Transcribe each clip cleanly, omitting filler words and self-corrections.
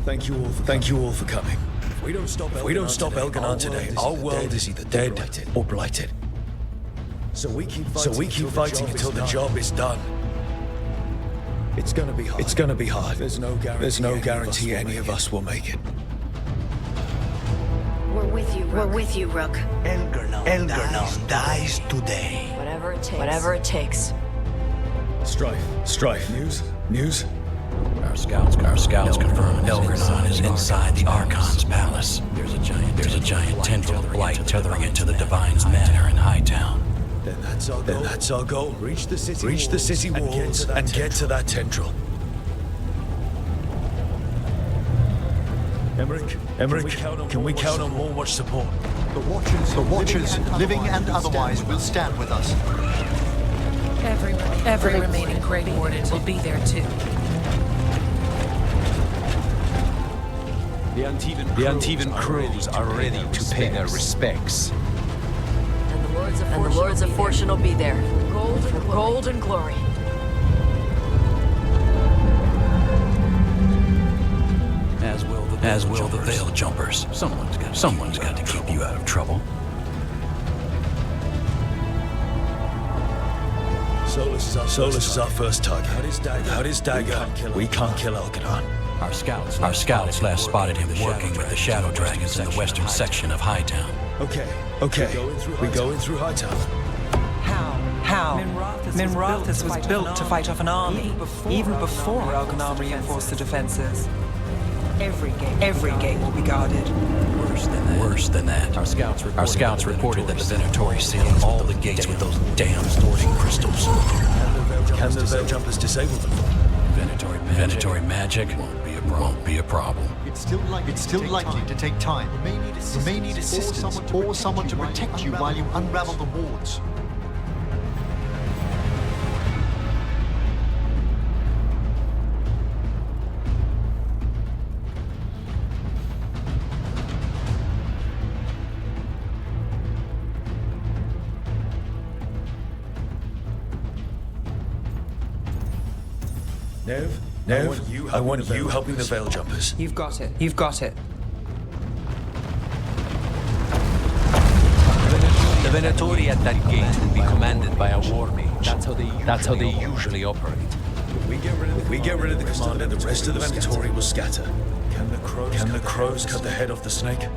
Thanks. Thank you all for coming. If we don't stop Elganon today, our world is either dead or blighted. So we keep fighting until the job is done. It's gonna be hard. There's no guarantee any of us will make it. We're with you, Rook. Elganon dies today. Whatever it takes. Strife. News? Our scouts confirm Veilguard is inside the Archon's palace. There's a giant tendril of light tethering it to the Divine's manor in Hightown. Then that's our goal. Reach the city walls and get to that tendril. Emmerich, can we count on more watch support? The Watchers, living and otherwise, will stand with us. Every remaining Grey Warden will be there too. The Antivan crews are ready to pay their respects. And the Lords of Fortune will be there. For gold and glory. As will the Veil Jumpers. Someone's got to keep you out of trouble. Solus is our first target. Without his dagger, we can't kill Elganon. Our scouts last spotted him working with the Shadow Dragons in the western section of Hightown. Okay. We go in through Hightown. How? Minrathis was built to fight off an army, even before Elganon reinforced the defenses. Every gate will be guarded. Worse than that. Our scouts reported that the Venatori sealed all the gates with those damn sorting crystals. Can the Veil Jumpers disable them? Venatori magic won't be a problem. It's still likely to take time. You may need assistance or someone to protect you while you unravel the wards. Nev, I want you helping the Veil Jumpers. You've got it. The Venatori at that gate will be commanded by a war mage. That's how they usually operate. If we get rid of the commander, the rest of the Venatori will scatter. Can the crows cut the head off the snake?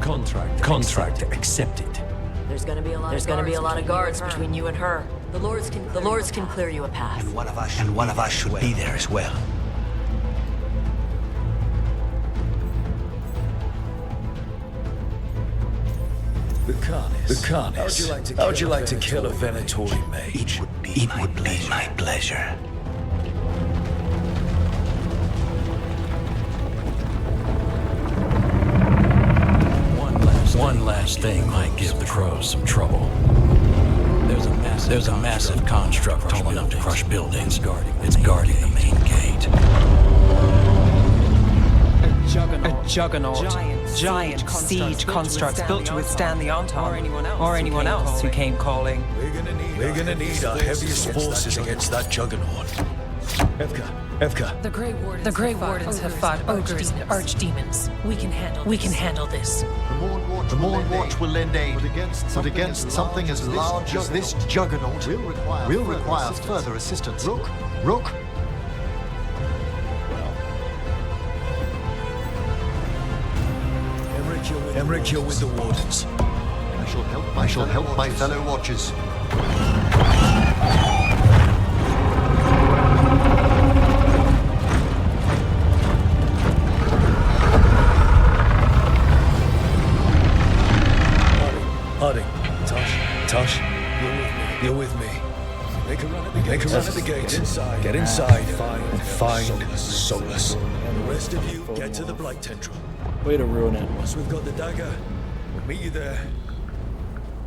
Contract accepted. There's gonna be a lot of guards between you and her. The Lords can clear you a path. And one of us should be there as well. The Carnis. How would you like to kill a Venatori mage? It would be my pleasure. One last thing might give the crows some trouble. There's a massive construct tall enough to crush buildings. It's guarding the main gate. A juggernaut. Giant siege constructs built to withstand the Anton or anyone else who came calling. We're gonna need our heaviest forces against that juggernaut. Evka. The Grey Wardens have fought ogres and archdemons. We can handle this. The Morn Watch will lend aid, but against something as large as this juggernaut, we'll require further assistance. Rook. Emmerich, you're with the Wardens. I shall help my fellow Watchers. Harding, Tosh, you're with me. Make a run at the gate. Get inside. Find Find Solus. The rest of you get to the Blight Tendril. Way to ruin it. Once we've got the dagger, we'll meet you there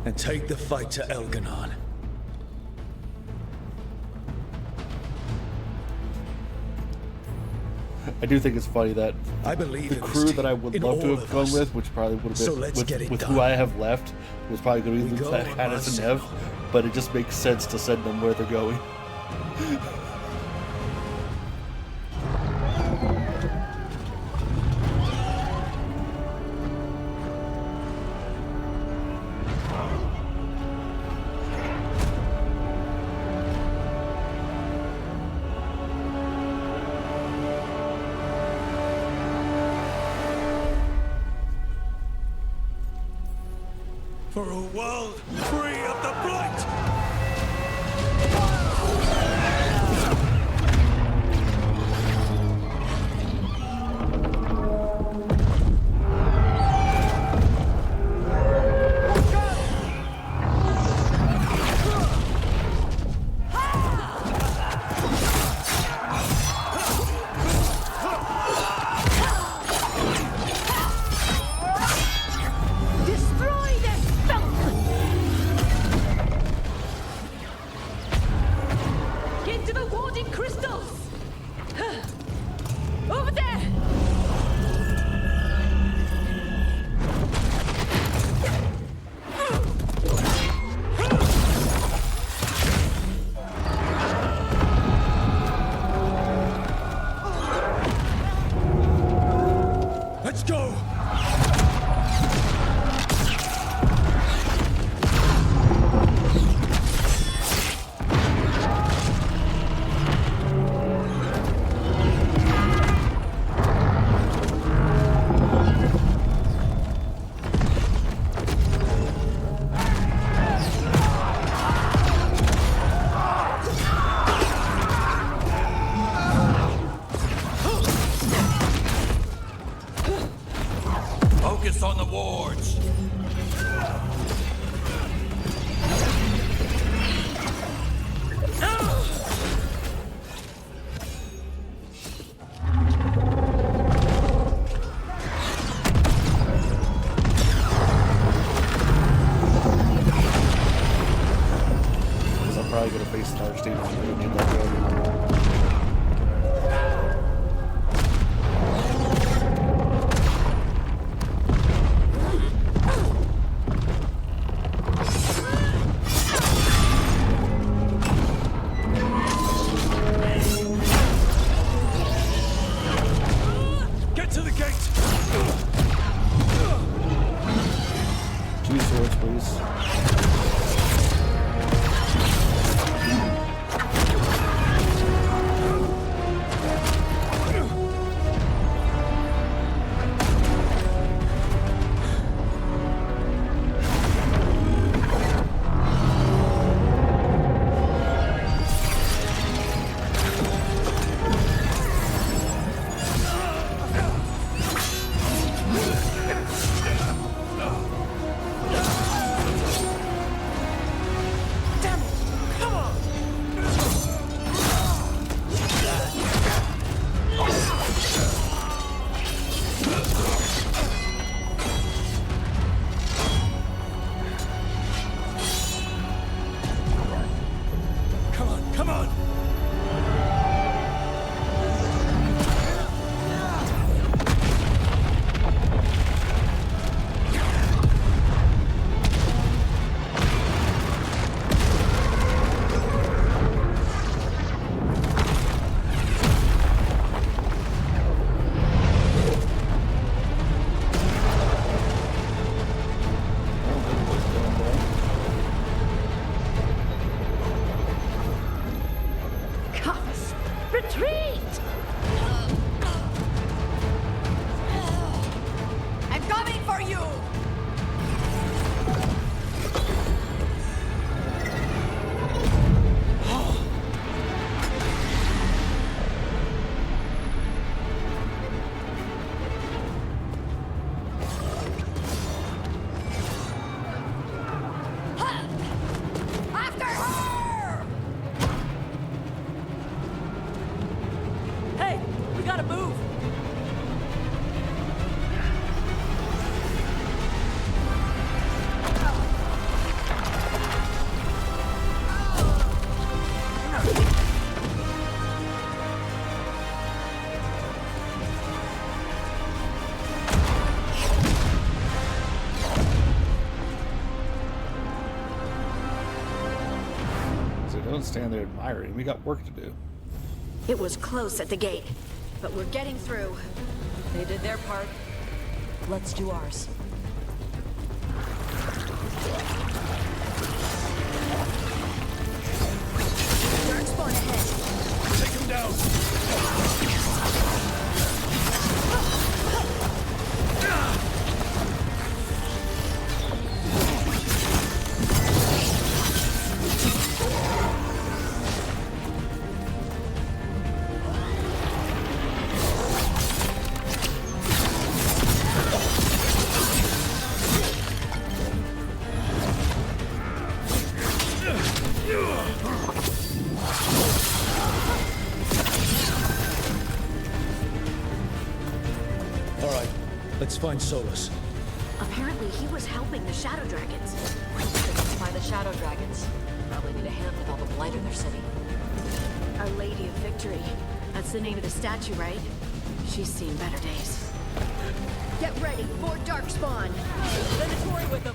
and take the fight to Elganon. I do think it's funny that I believe the in this crew team, that I would in love to all have of gone us. with, which probably would have So been let's get it with done. who I have left, was probably going to We be go Luke, on Hannes, and our Nev, but it just makes sense to send them where they're going. For a world free of the Blight! Destroy this filth! Get to the warding crystals! Over there! Let's go! Focus on the wards. Because I'm probably going to face an Archdeacon if we need that road. Get to the gate! 2 swords, please. Come on, come on! Don't stand there admiring. We got work to do. It was close at the gate, but we're getting through. They did their part. Let's do ours. Dark spawn ahead. Take him down! Let's find Solus. Apparently he was helping the Shadow Dragons. By the Shadow Dragons. Probably need a hand with all the blight in their city. Our Lady of Victory. That's the name of the statue, right? She's seen better days. Get ready for Dark Spawn. Venatori with them.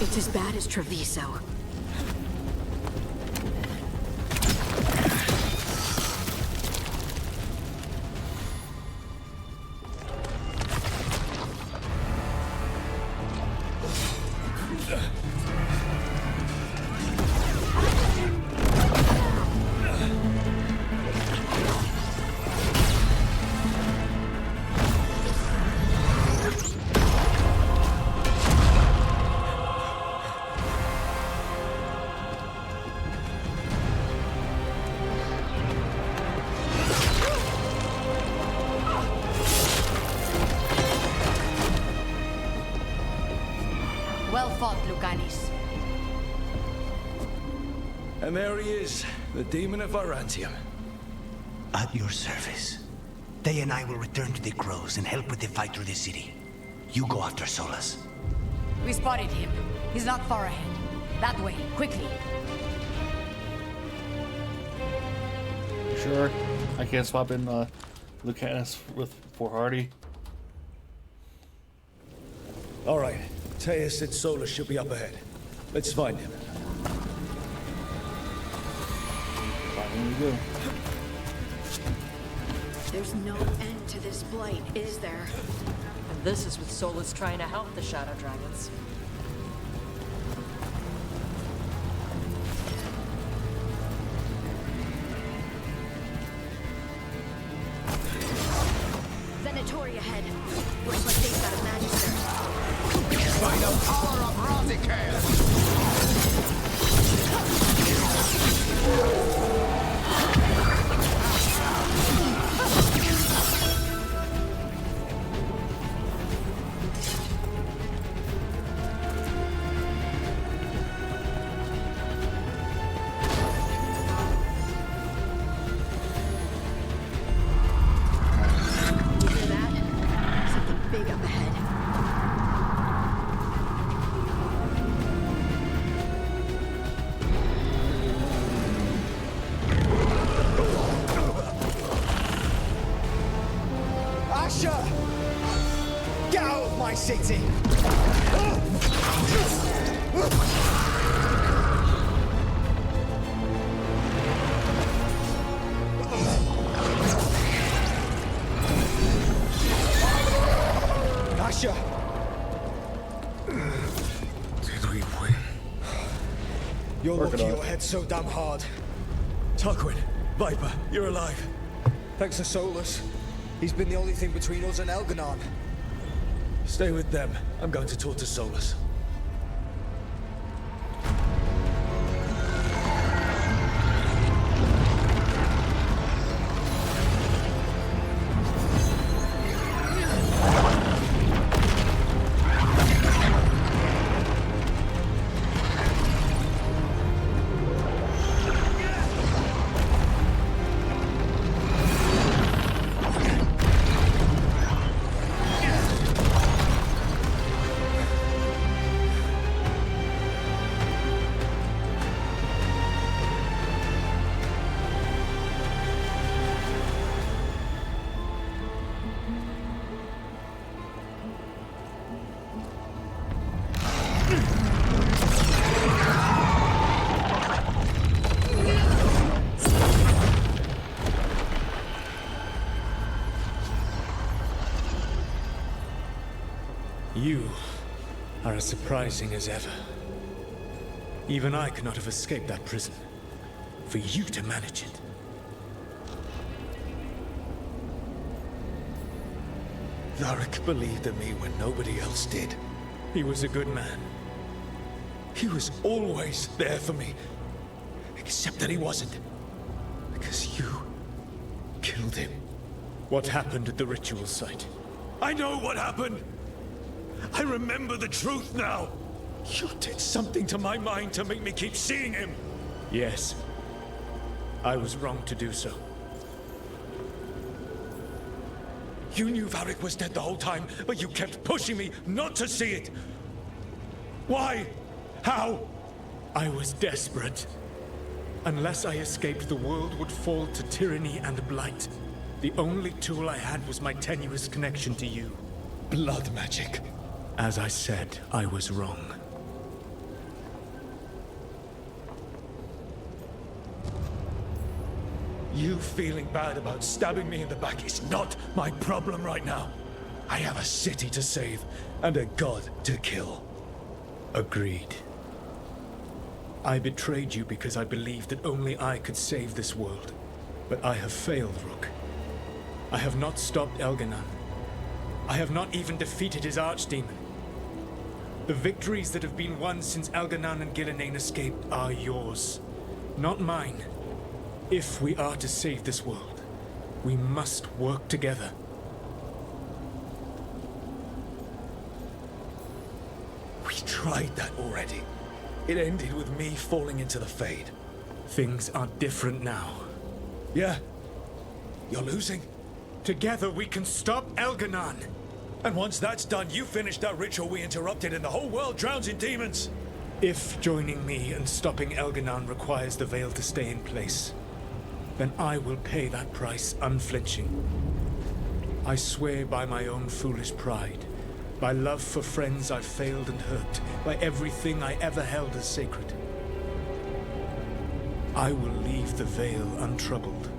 It's as bad as Treviso. Well fought, Lucanis. And there he is, the demon of Varantium. At your service. They and I will return to the Crows and help with the fight through the city. You go after Solus. We spotted him. He's not far ahead. That way, quickly. You sure? I can't swap in Lucanus with for Hardy. All right. Teia said Solus should be up ahead. Let's find him. Fine, we go. There's no end to this blight, is there? And this is with Solus trying to help the Shadow Dragons. Venatori ahead. Looks like they've got a magister. By the power of Razikale! You hear that? Something big up ahead. Get out of my city! we win? You're Working lucky on it. your head's so damn hard. Tarquin, Viper, you're alive. Thanks to Solus. He's been the only thing between us and Elganon. Stay with them. I'm going to talk to Solus. You are as surprising as ever. Even I could not have escaped that prison. For you to manage it. Varric believed in me when nobody else did. He was a good man. He was always there for me. Except that he wasn't. Because you killed him. What happened at the ritual site? I know what happened! I remember the truth now! You did something to my mind to make me keep seeing him! Yes. I was wrong to do so. You knew Varric was dead the whole time, but you kept pushing me not to see it! Why? How? I was desperate. Unless I escaped, the world would fall to tyranny and blight. The only tool I had was my tenuous connection to you. Blood magic. As I said, I was wrong. You feeling bad about stabbing me in the back is not my problem right now. I have a city to save and a god to kill. Agreed. I betrayed you because I believed that only I could save this world. But I have failed, Rook. I have not stopped Elganon. I have not even defeated his archdemon. The victories that have been won since Elganon and Gillenane escaped are yours, not mine. If we are to save this world, we must work together. We tried that already. It ended with me falling into the Fade. Things are different now. Yeah? You're losing? Together we can stop Elganon! And once that's done, you finish that ritual we interrupted and the whole world drowns in demons! If joining me and stopping Elganon requires the Veil to stay in place, then I will pay that price unflinching. I swear by my own foolish pride, by love for friends I've failed and hurt, by everything I ever held as sacred. I will leave the Veil untroubled.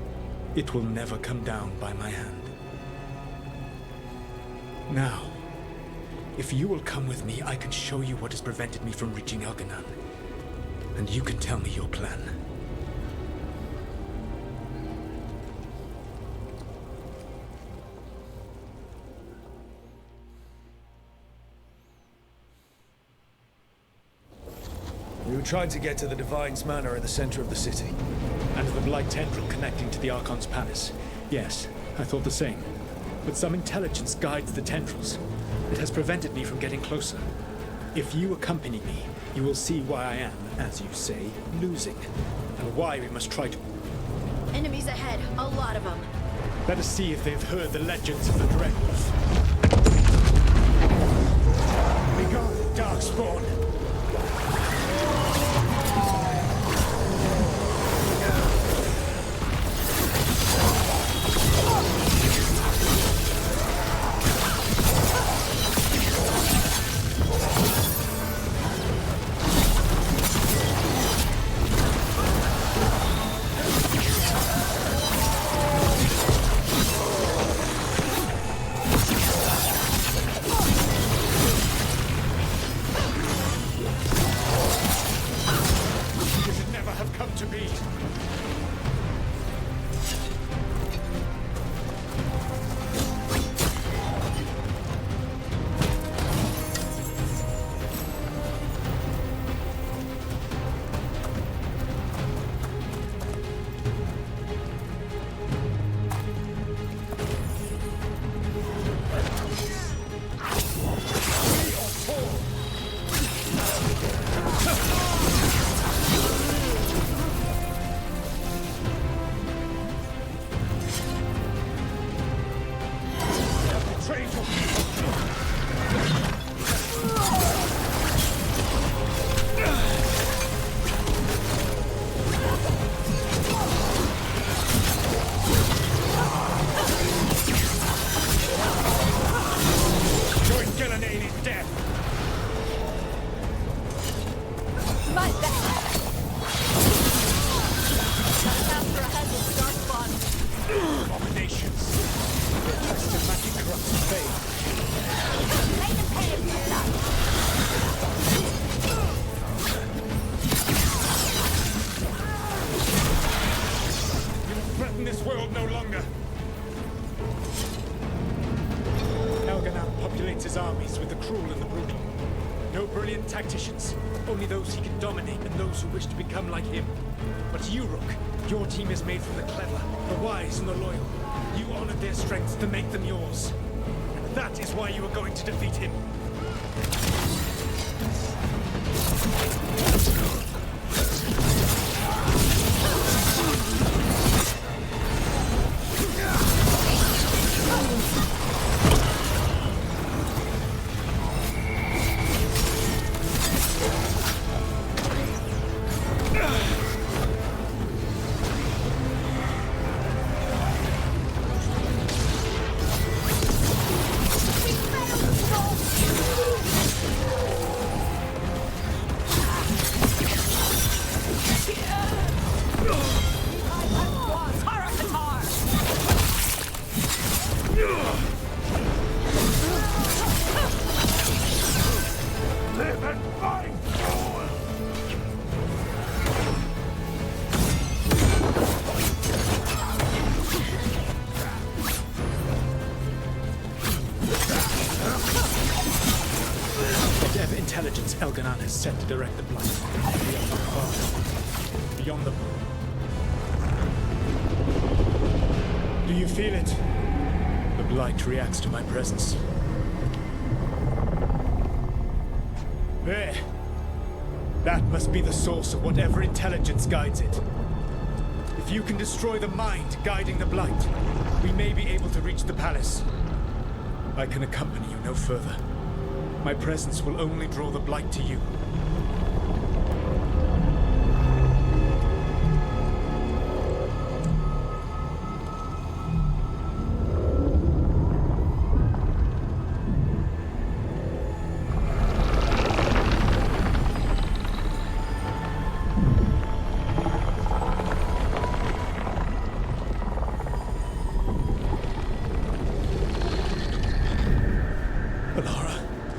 It will never come down by my hand. Now, if you will come with me, I can show you what has prevented me from reaching Elganon. And you can tell me your plan. We were trying to get to the Divine's Manor in the center of the city. And the Blight Tendril connecting to the Archon's Palace. Yes, I thought the same. But some intelligence guides the tendrils. It has prevented me from getting closer. If you accompany me, you will see why I am, as you say, losing. And why we must try to... Enemies ahead, a lot of them. Let us see if they've heard the legends of the Dreadwolf. Begone, Darkspawn! tacticians. Only those he can dominate and those who wish to become like him. But you, Rook, your team is made from the clever, the wise, and the loyal. You honored their strengths to make them yours. And that is why you are going to defeat him. Intelligence Elganon has sent to direct the Blight. Beyond the far. Beyond the... Do you feel it? The Blight reacts to my presence. There. That must be the source of whatever intelligence guides it. If you can destroy the mind guiding the Blight, we may be able to reach the palace. I can accompany you no further. My presence will only draw the Blight to you.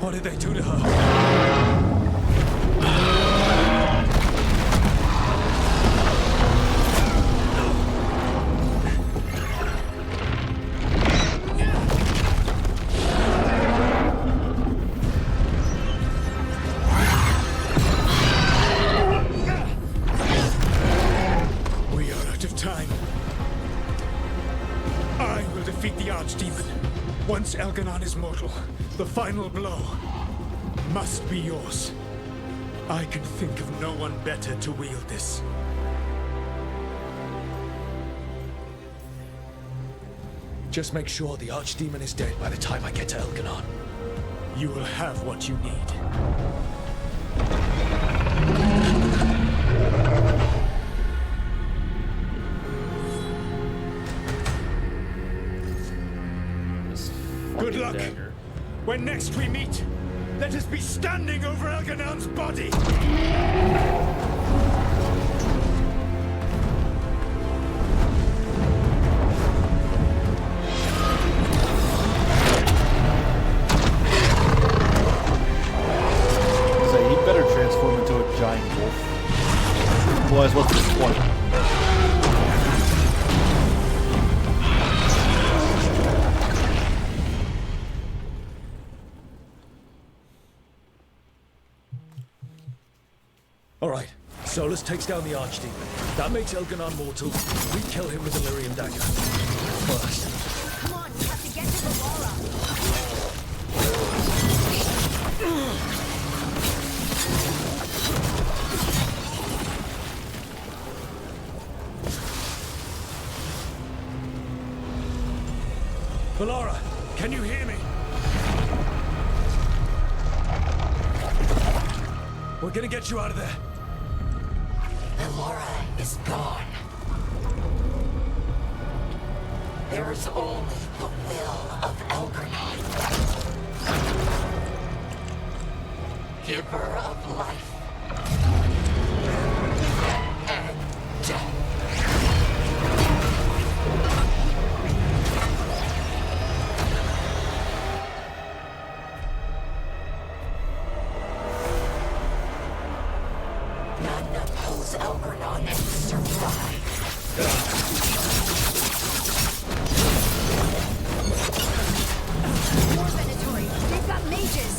What did they do to her? We are out of time. I will defeat the Archdemon. Once Elganon is mortal, the final blow must be yours. I can think of no one better to wield this. Just make sure the Archdemon is dead by the time I get to Elganon. You will have what you need. Good luck. Dagger. When next we meet, let us be standing over Elganon's body! So he better transform into a giant wolf. Otherwise, what's the point? Alright, Solus takes down the Archdemon. That makes Elganon mortal. We kill him with the Lyrium dagger. First. Come on, we have to get to the Laura. Valora, can you hear me? We're gonna get you out of there. Valora is gone. There is only the will of Elganon. Giver of life and death. None oppose Elganon and survive. More Venatori. They've got mages.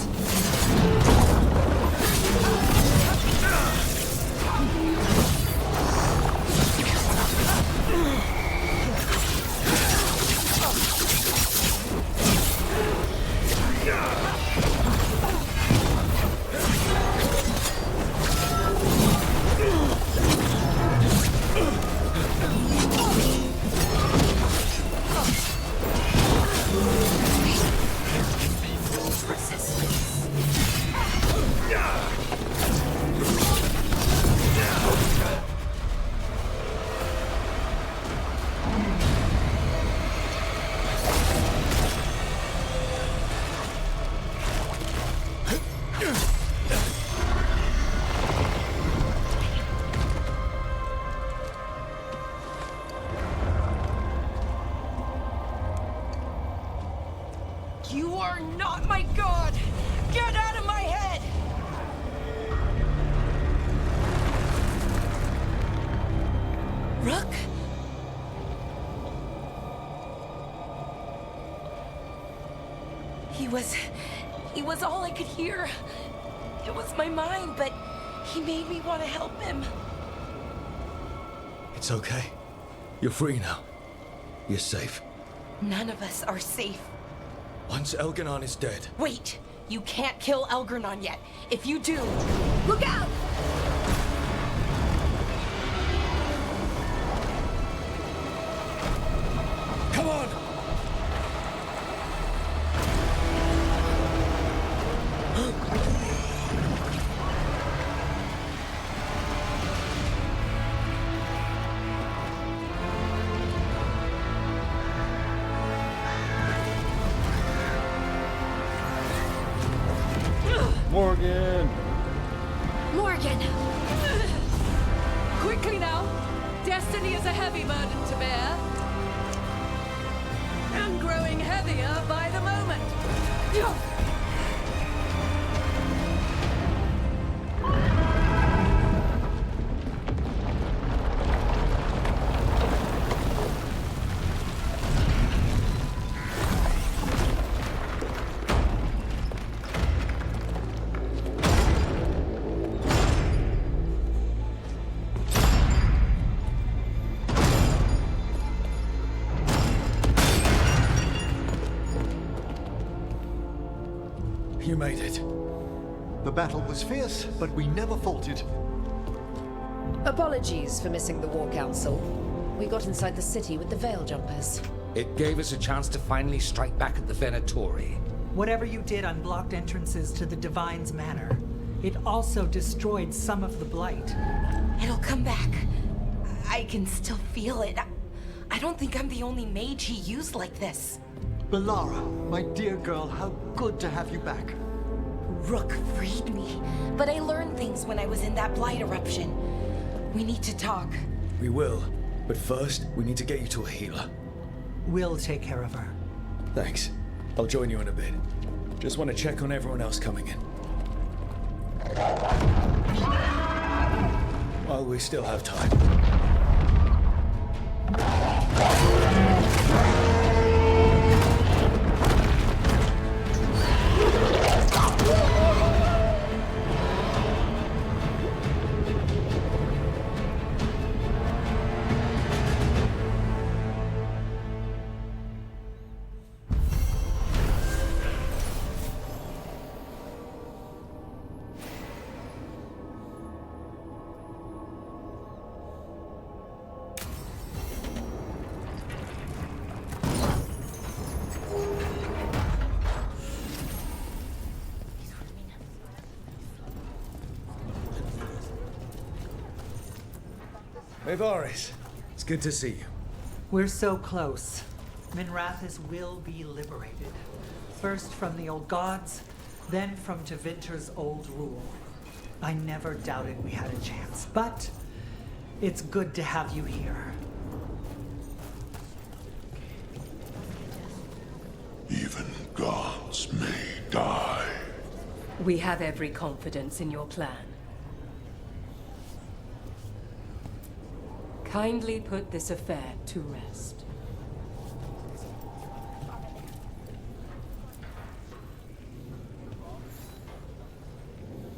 Rook? He was all I could hear. It was my mind, but he made me want to help him. It's okay. You're free now. You're safe. None of us are safe. Once Elganon is dead... Wait! You can't kill Elgranon yet. If you do, look out! Come on! Morgan! Morgan! Quickly now! Destiny is a heavy burden to bear. And growing heavier by the moment. You made it. The battle was fierce, but we never faltered. Apologies for missing the War Council. We got inside the city with the Veil Jumpers. It gave us a chance to finally strike back at the Venatori. Whatever you did unblocked entrances to the Divine's Manor. It also destroyed some of the Blight. It'll come back. I can still feel it. I don't think I'm the only mage he used like this. Belara, my dear girl, how good to have you back. Rook freed me, but I learned things when I was in that Blight eruption. We need to talk. We will, but first, we need to get you to a healer. We'll take care of her. Thanks. I'll join you in a bit. Just want to check on everyone else coming in. While we still have time. Hey, Varys. It's good to see you. We're so close. Minrathis will be liberated. First from the old gods, then from Tevinter's old rule. I never doubted we had a chance, but it's good to have you here. Even gods may die. We have every confidence in your plan. Kindly put this affair to rest.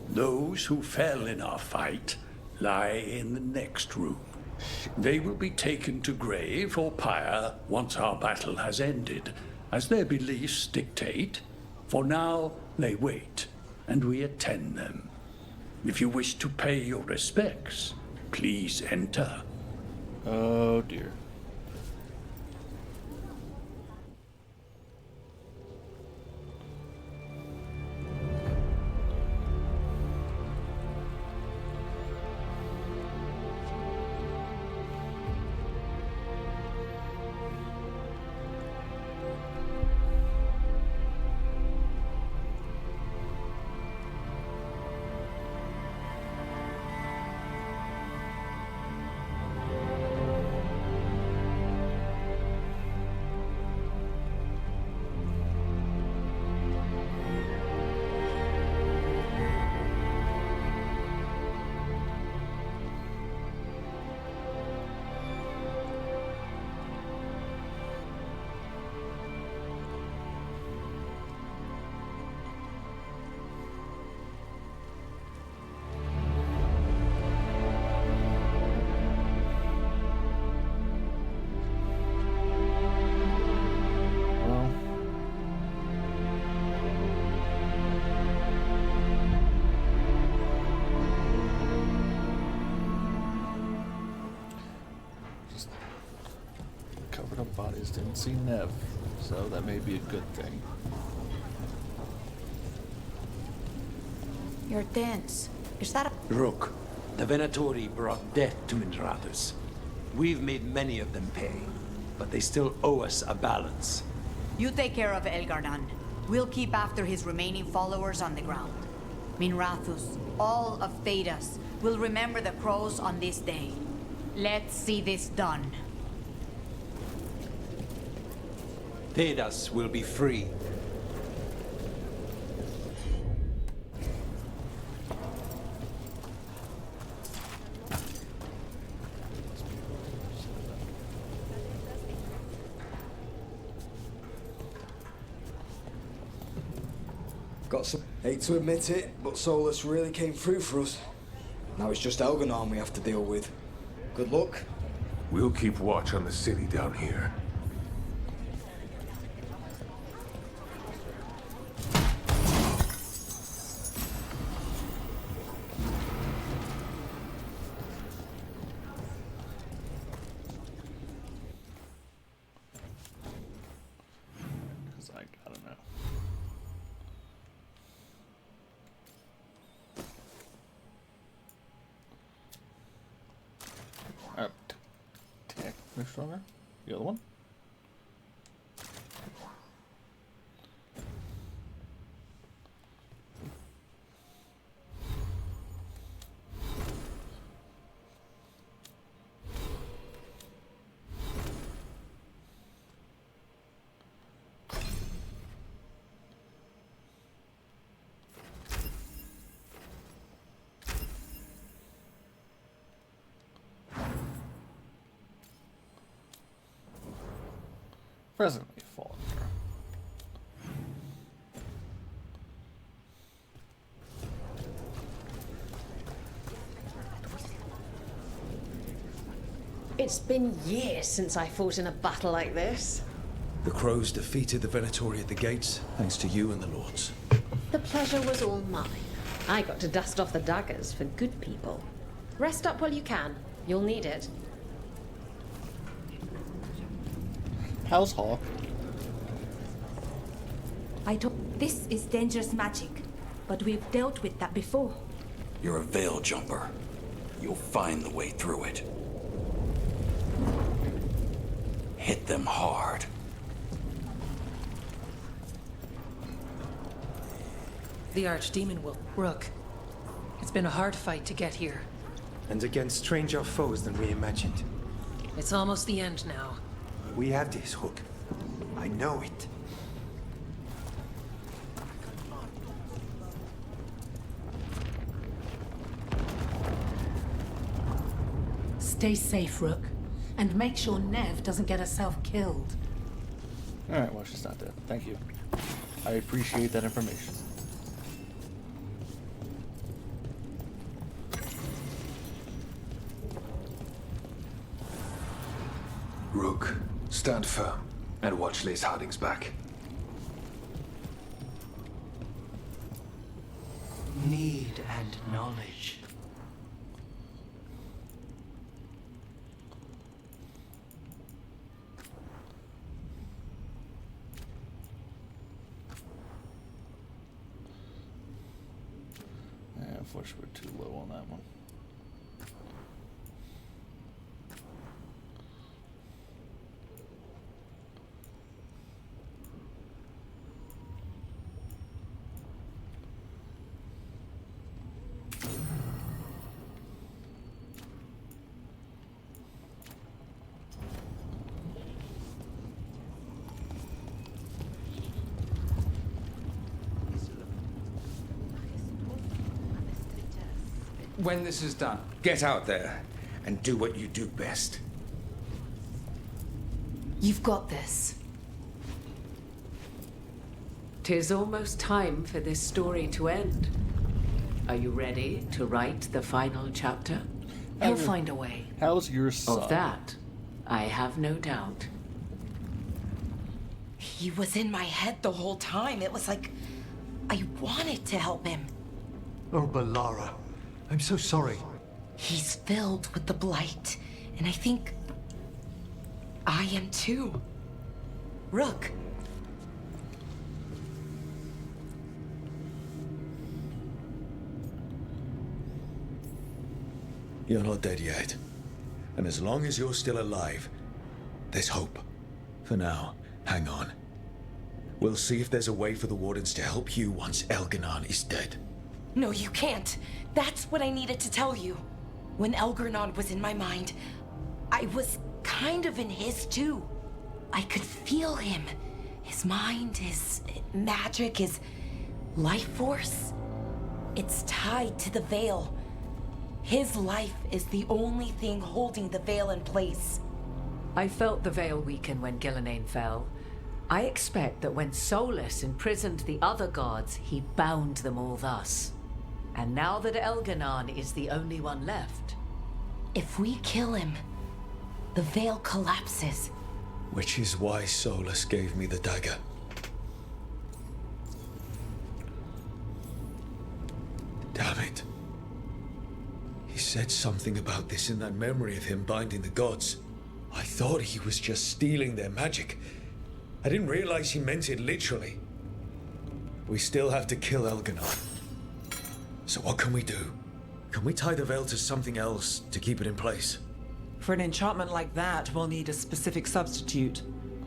Those who fell in our fight lie in the next room. They will be taken to grave or pyre once our battle has ended, as their beliefs dictate. For now, they wait, and we attend them. If you wish to pay your respects, please enter. Oh dear. bodies, didn't see Nev, so that may be a good thing. You're dense. Is that a... Rook, the Venatori brought death to Minrathous. We've made many of them pay, but they still owe us a balance. You take care of Elgar'nan. We'll keep after his remaining followers on the ground. Minrathous, all of Thedas, will remember the crows on this day. Let's see this done. Thedas will be free. Got some... Hate to admit it, but Solus really came through for us. Now it's just Elganon we have to deal with. Good luck. We'll keep watch on the city down here. Because I gotta know. Technically stronger. The other one. Presently fallen here. It's been years since I fought in a battle like this. The crows defeated the Venatori at the gates, thanks to you and the lords. The pleasure was all mine. I got to dust off the daggers for good people. Rest up while you can. You'll need it. How's Hawk? This is dangerous magic, but we've dealt with that before. You're a veil jumper. You'll find the way through it. Hit them hard. The Archdemon will. Rook, it's been a hard fight to get here. And against stranger foes than we imagined. It's almost the end now. We have this, Rook. I know it. Stay safe, Rook. And make sure Nev doesn't get herself killed. Alright, well, she's not dead. Thank you. I appreciate that information. Rook, stand firm and watch Lace Harding's back. Need and knowledge. Yeah, unfortunately, we're too low on that one. When this is done, get out there and do what you do best. You've got this. 'Tis almost time for this story to end. Are you ready to write the final chapter? He'll find a way. How's your son? Of that, I have no doubt. He was in my head the whole time. It was like I wanted to help him. Oh, Balara. I'm so sorry. He's filled with the blight, and I think I am too. Rook. You're not dead yet. And as long as you're still alive, there's hope. For now, hang on. We'll see if there's a way for the Wardens to help you once Elganon is dead. No, you can't. That's what I needed to tell you. When Elgarnon was in my mind, I was kind of in his too. I could feel him. His mind, his magic, his life force. It's tied to the Veil. His life is the only thing holding the Veil in place. I felt the Veil weaken when Gillenane fell. I expect that when Solus imprisoned the other gods, he bound them all thus. And now that Elganon is the only one left... If we kill him, the Veil collapses. Which is why Solus gave me the dagger. Damn it. He said something about this in that memory of him binding the gods. I thought he was just stealing their magic. I didn't realize he meant it literally. We still have to kill Elganon. So what can we do? Can we tie the Veil to something else to keep it in place? For an enchantment like that, we'll need a specific substitute.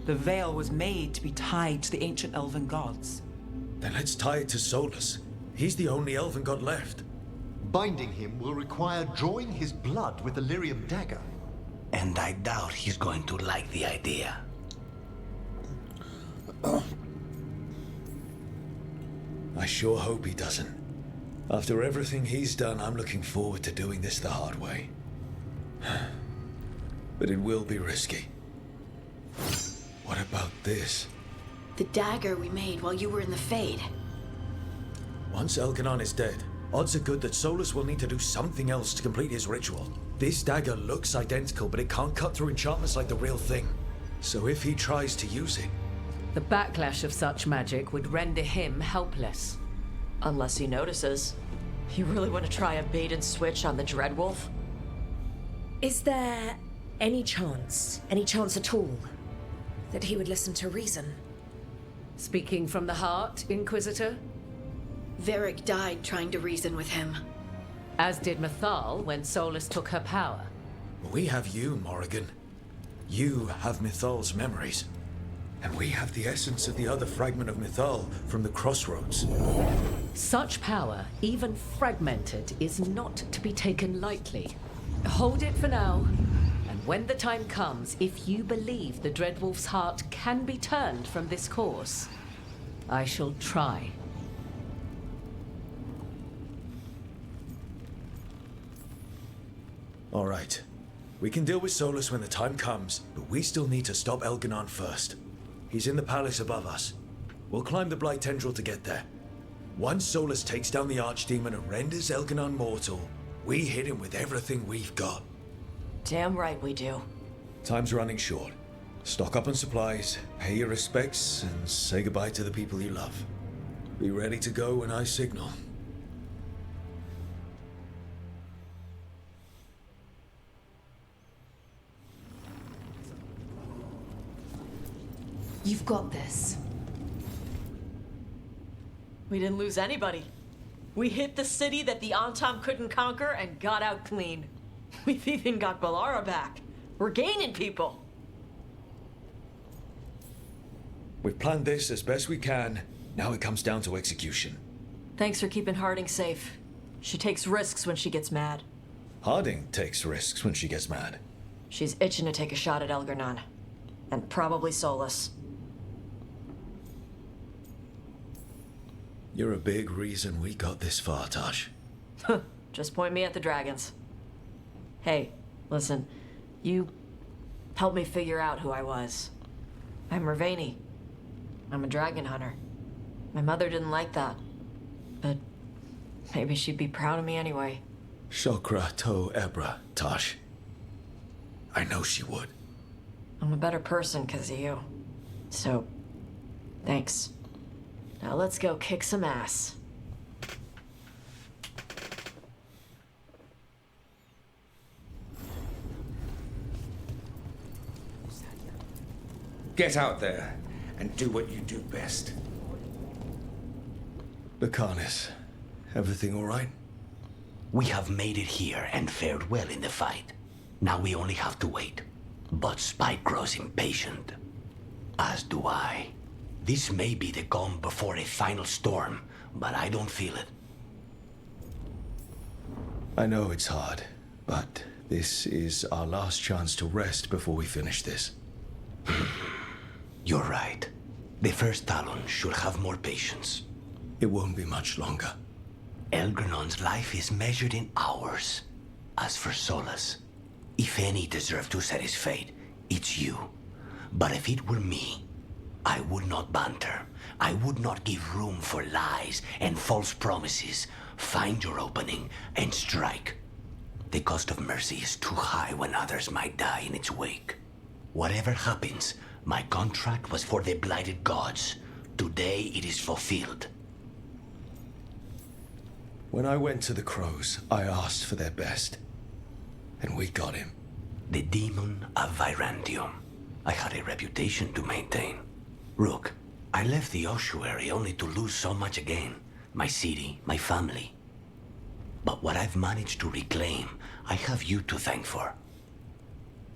The Veil was made to be tied to the ancient elven gods. Then let's tie it to Solus. He's the only elven god left. Binding him will require drawing his blood with the lyrium dagger. And I doubt he's going to like the idea. I sure hope he doesn't. After everything he's done, I'm looking forward to doing this the hard way. But it will be risky. What about this? The dagger we made while you were in the Fade. Once Elganon is dead, odds are good that Solus will need to do something else to complete his ritual. This dagger looks identical, but it can't cut through enchantments like the real thing. So if he tries to use it... The backlash of such magic would render him helpless. Unless he notices. You really want to try a bait and switch on the Dreadwolf? Is there any chance at all, that he would listen to reason? Speaking from the heart, Inquisitor? Varric died trying to reason with him. As did Mythal when Solus took her power. We have you, Morrigan. You have Mythal's memories. And we have the essence of the other fragment of Mythal from the Crossroads. Such power, even fragmented, is not to be taken lightly. Hold it for now. And when the time comes, if you believe the Dreadwolf's heart can be turned from this course, I shall try. All right. We can deal with Solus when the time comes, but we still need to stop Elganon first. He's in the palace above us. We'll climb the Blight Tendril to get there. Once Solus takes down the Archdemon and renders Elganon mortal, we hit him with everything we've got. Damn right we do. Time's running short. Stock up on supplies, pay your respects, and say goodbye to the people you love. Be ready to go when I signal. You've got this. We didn't lose anybody. We hit the city that the Antam couldn't conquer and got out clean. We've even got Balara back. We're gaining people. We've planned this as best we can. Now it comes down to execution. Thanks for keeping Harding safe. She takes risks when she gets mad. Harding takes risks when she gets mad. She's itching to take a shot at Elgarnon. And probably Solus. You're a big reason we got this far, Tosh. Just point me at the dragons. Hey, listen. You helped me figure out who I was. I'm Ravani. I'm a dragon hunter. My mother didn't like that. But maybe she'd be proud of me anyway. Shokra to Ebra, Tosh. I know she would. I'm a better person because of you. So, thanks. Now let's go kick some ass. Get out there and do what you do best. Lucanus, everything all right? We have made it here and fared well in the fight. Now we only have to wait. But Spike grows impatient. As do I. This may be the calm before a final storm, but I don't feel it. I know it's hard, but this is our last chance to rest before we finish this. You're right. The first Talon should have more patience. It won't be much longer. Elgernon's life is measured in hours. As for Solus, if any deserve to set his fate, it's you. But if it were me, I would not banter. I would not give room for lies and false promises. Find your opening and strike. The cost of mercy is too high when others might die in its wake. Whatever happens, my contract was for the blighted gods. Today it is fulfilled. When I went to the Crows, I asked for their best. And we got him. The demon of Virantium. I had a reputation to maintain. Rook, I left the ossuary only to lose so much again. My city, my family. But what I've managed to reclaim, I have you to thank for.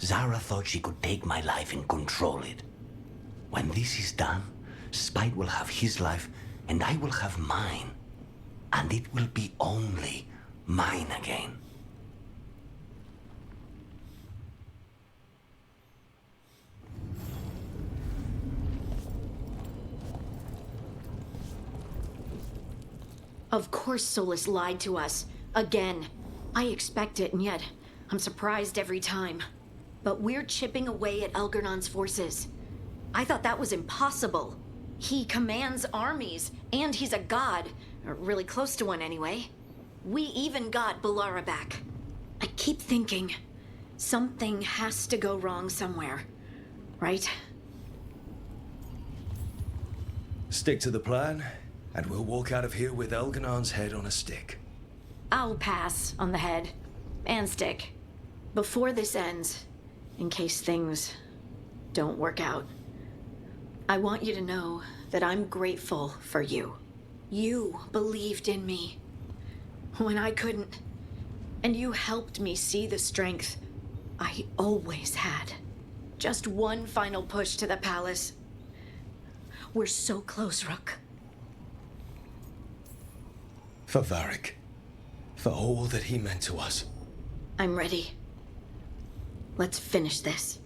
Zara thought she could take my life and control it. When this is done, Spite will have his life, and I will have mine. And it will be only mine again. Of course Solus lied to us. Again. I expect it, and yet I'm surprised every time. But we're chipping away at Elgernon's forces. I thought that was impossible. He commands armies, and he's a god. Or really close to one, anyway. We even got Balara back. I keep thinking, something has to go wrong somewhere. Right? Stick to the plan, and we'll walk out of here with Elganon's head on a stick. I'll pass on the head. And stick. Before this ends, in case things don't work out, I want you to know that I'm grateful for you. You believed in me when I couldn't, and you helped me see the strength I always had. Just one final push to the palace. We're so close, Rook. For Varric. For all that he meant to us. I'm ready. Let's finish this.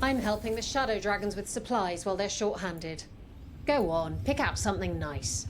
I'm helping the Shadow Dragons with supplies while they're short-handed. Go on, pick out something nice.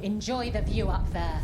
Enjoy the view up there.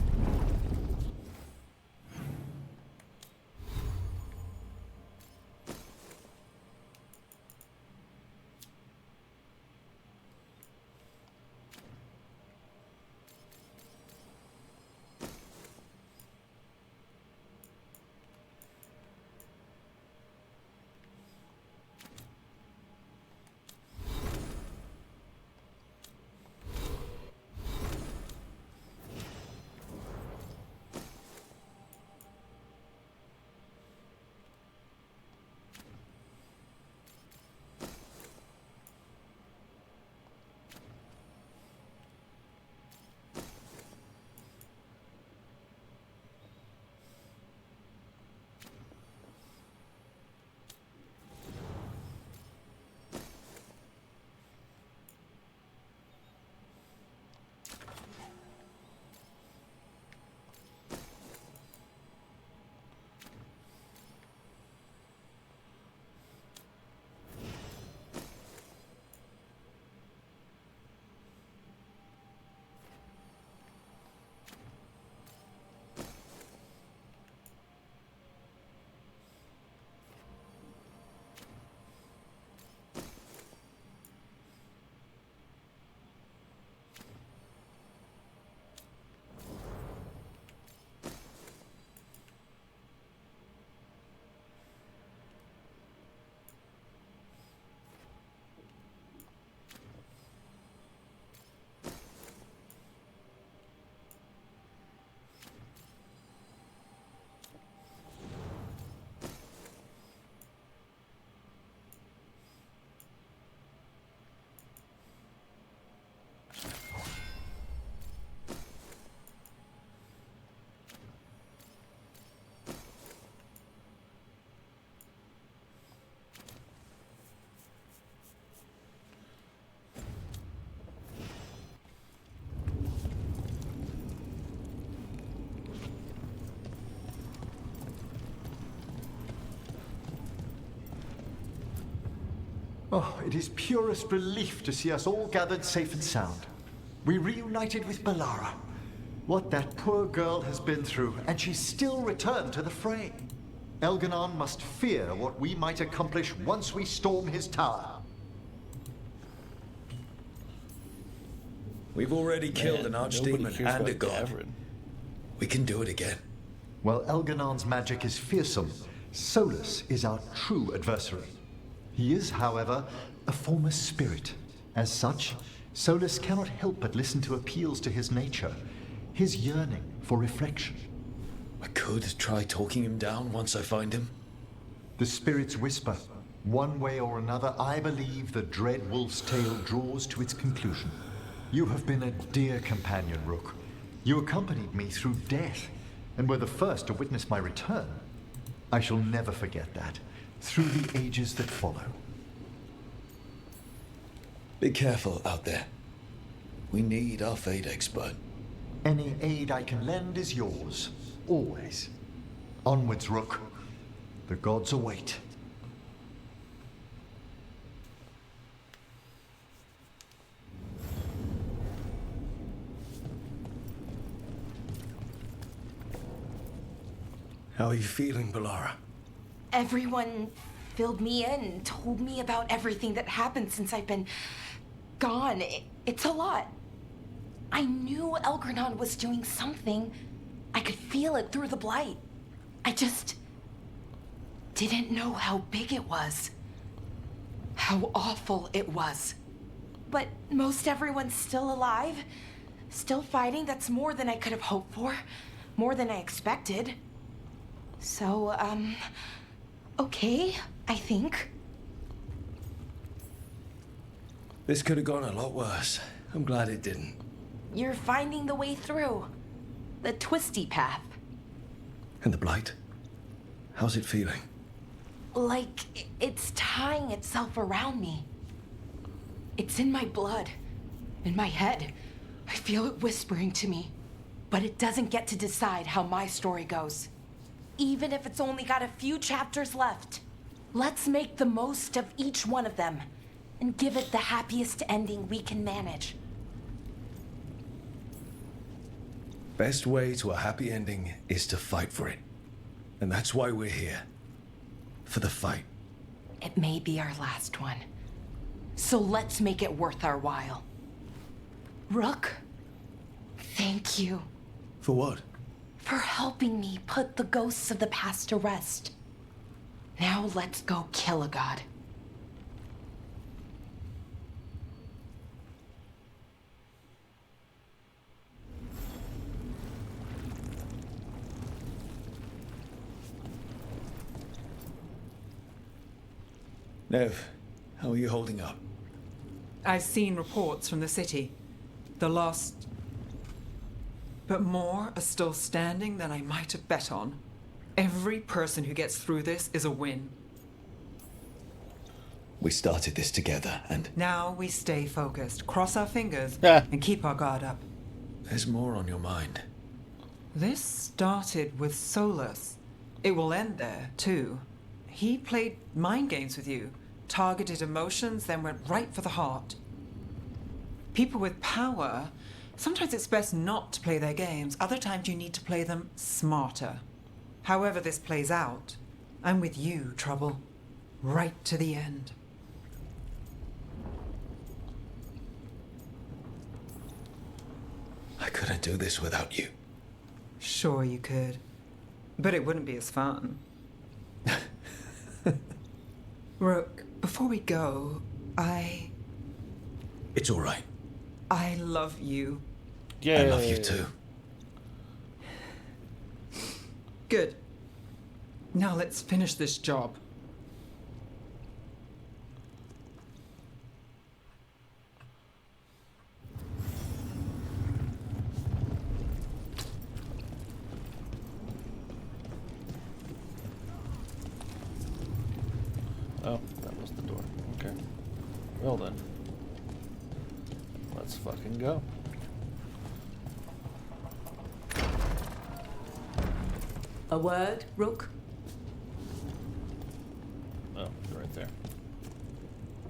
Oh, it is purest relief to see us all gathered safe and sound. We reunited with Balara. What that poor girl has been through, and she's still returned to the fray. Elganon must fear what we might accomplish once we storm his tower. We've already killed an archdemon and a god. We can do it again. While Elganon's magic is fearsome, Solus is our true adversary. He is, however, a former spirit. As such, Solus cannot help but listen to appeals to his nature, his yearning for reflection. I could try talking him down once I find him. The spirits whisper. One way or another, I believe the dread wolf's tale draws to its conclusion. You have been a dear companion, Rook. You accompanied me through death, and were the first to witness my return. I shall never forget that, through the ages that follow. Be careful out there. We need our Fade expert. Any aid I can lend is yours, always. Onwards, Rook. The gods await. How are you feeling, Balara? Everyone filled me in, told me about everything that happened since I've been gone. It's a lot. I knew Elgranon was doing something. I could feel it through the blight. I just didn't know how big it was. How awful it was. But most everyone's still alive. Still fighting. That's more than I could have hoped for. More than I expected. So, okay, I think. This could have gone a lot worse. I'm glad it didn't. You're finding the way through. The twisty path. And the blight? How's it feeling? Like it's tying itself around me. It's in my blood, in my head. I feel it whispering to me. But it doesn't get to decide how my story goes. Even if it's only got a few chapters left. Let's make the most of each one of them and give it the happiest ending we can manage. Best way to a happy ending is to fight for it. And that's why we're here. For the fight. It may be our last one. So let's make it worth our while. Rook, thank you. For what? For helping me put the ghosts of the past to rest. Now let's go kill a god. Nev, how are you holding up? I've seen reports from the city. The lost. But more are still standing than I might have bet on. Every person who gets through this is a win. We started this together, and Now we stay focused, cross our fingers, and keep our guard up. there's more on your mind. This started with Solus. It will end there, too. He played mind games with you, targeted emotions, then went right for the heart. People with power, sometimes it's best not to play their games. Other times you need to play them smarter. However this plays out, I'm with you, Trouble. Right to the end. I couldn't do this without you. Sure you could. But it wouldn't be as fun. Rook, before we go, It's all right. I love you. Yeah. I love you too. Good. Now let's finish this job. Oh, that was the door. Okay. Well then. Let's fucking go. A word, Rook? Oh, you're right there.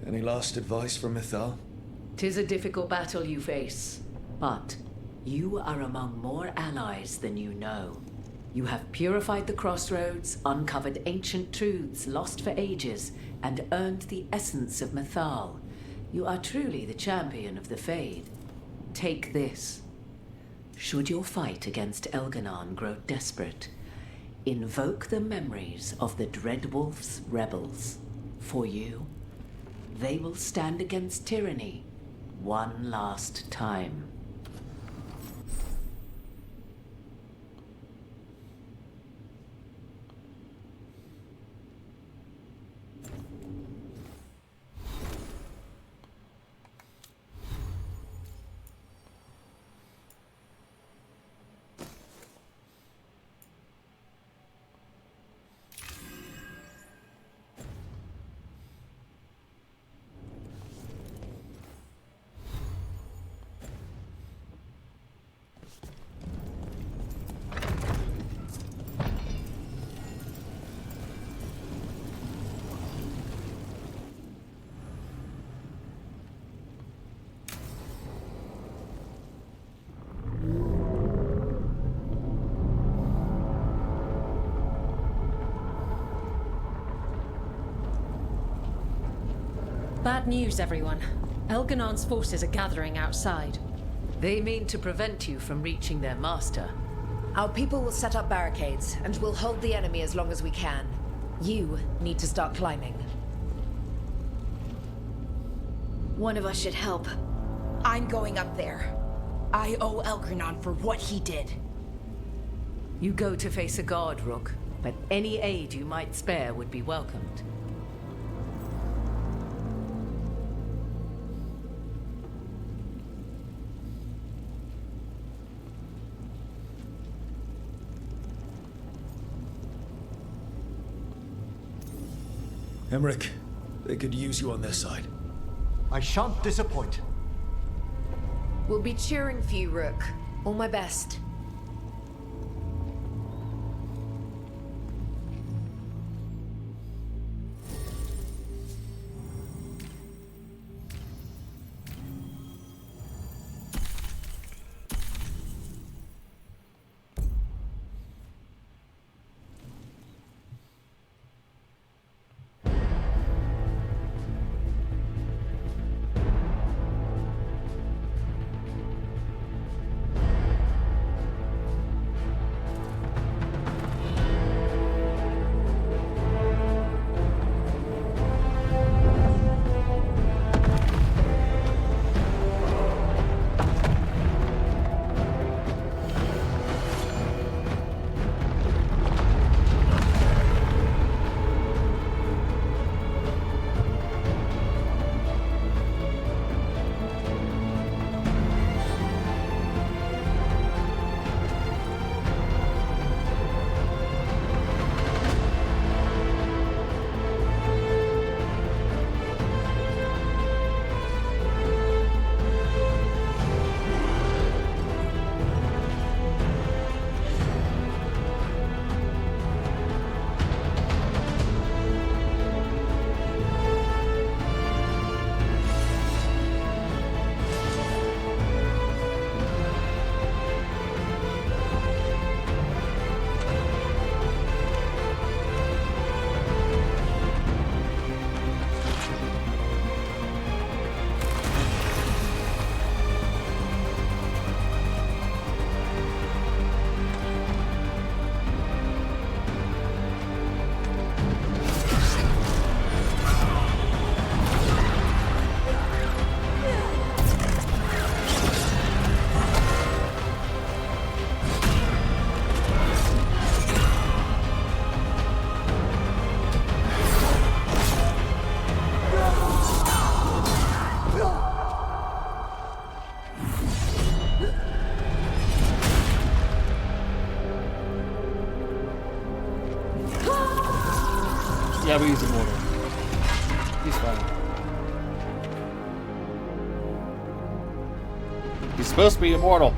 Any last advice from Mythal? 'Tis a difficult battle you face, but you are among more allies than you know. You have purified the crossroads, uncovered ancient truths lost for ages, and earned the essence of Mythal. You are truly the champion of the Fade. Take this. Should your fight against Elganon grow desperate, invoke the memories of the Dreadwolf's rebels. For you, they will stand against tyranny one last time. Bad news, everyone. Elganon's forces are gathering outside. They mean to prevent you from reaching their master. Our people will set up barricades, and we'll hold the enemy as long as we can. You need to start climbing. One of us should help. I'm going up there. I owe Elgranon for what he did. You go to face a god, Rook, but any aid you might spare would be welcomed. Emmerich, they could use you on their side. I shan't disappoint. We'll be cheering for you, Rook. All my best. Yeah, but he's immortal. He's fine. He's supposed to be immortal.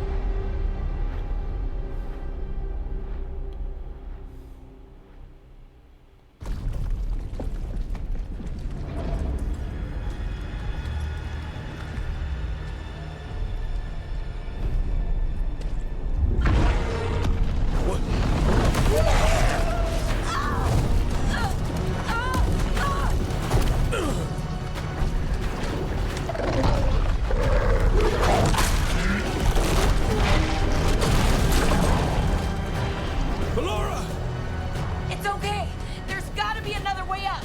It's okay. There's gotta be another way up.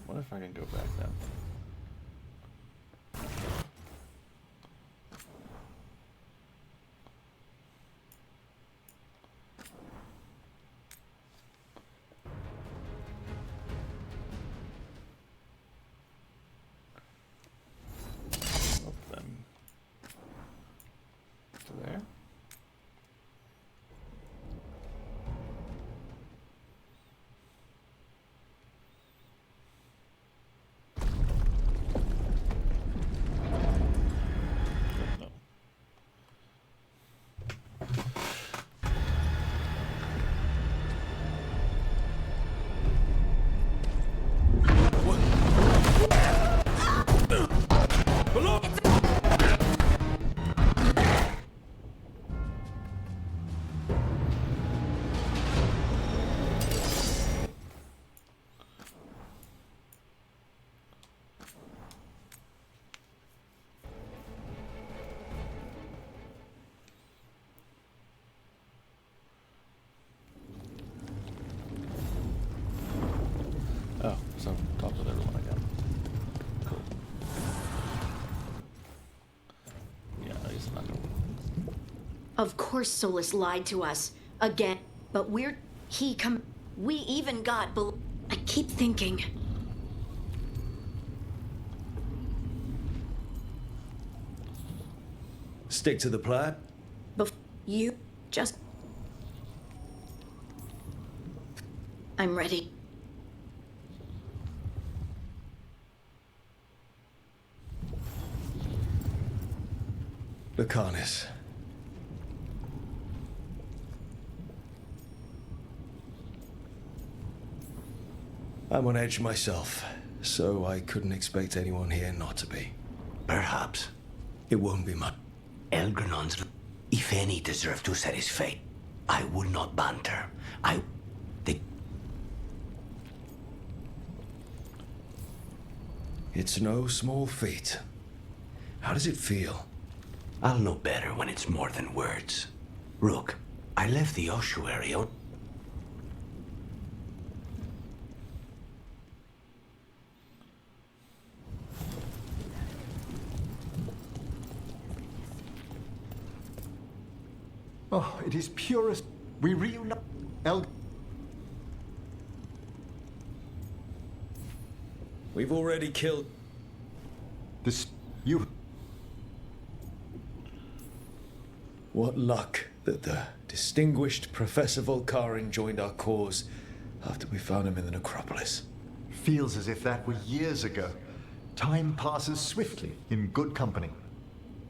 What if I can go back then? Up then. To there. Oh, so top of everyone again. Cool. Yeah, he's not gonna. Of course Solus lied to us. Again. But we even got I keep thinking. Stick to the plan? You just... I'm ready. Lucanus. I'm on edge myself, so I couldn't expect anyone here not to be. Perhaps. It won't be much. Elgrenon's... If any deserve to set his fate, I would not banter. It's no small feat. How does it feel? I'll know better when it's more than words. Rook, I left the ossuary on... Oh, it is purest. We reunite. We've already killed... This... you... What luck that the distinguished Professor Volcarin joined our cause after we found him in the necropolis. Feels as if that were years ago. Time passes swiftly in good company.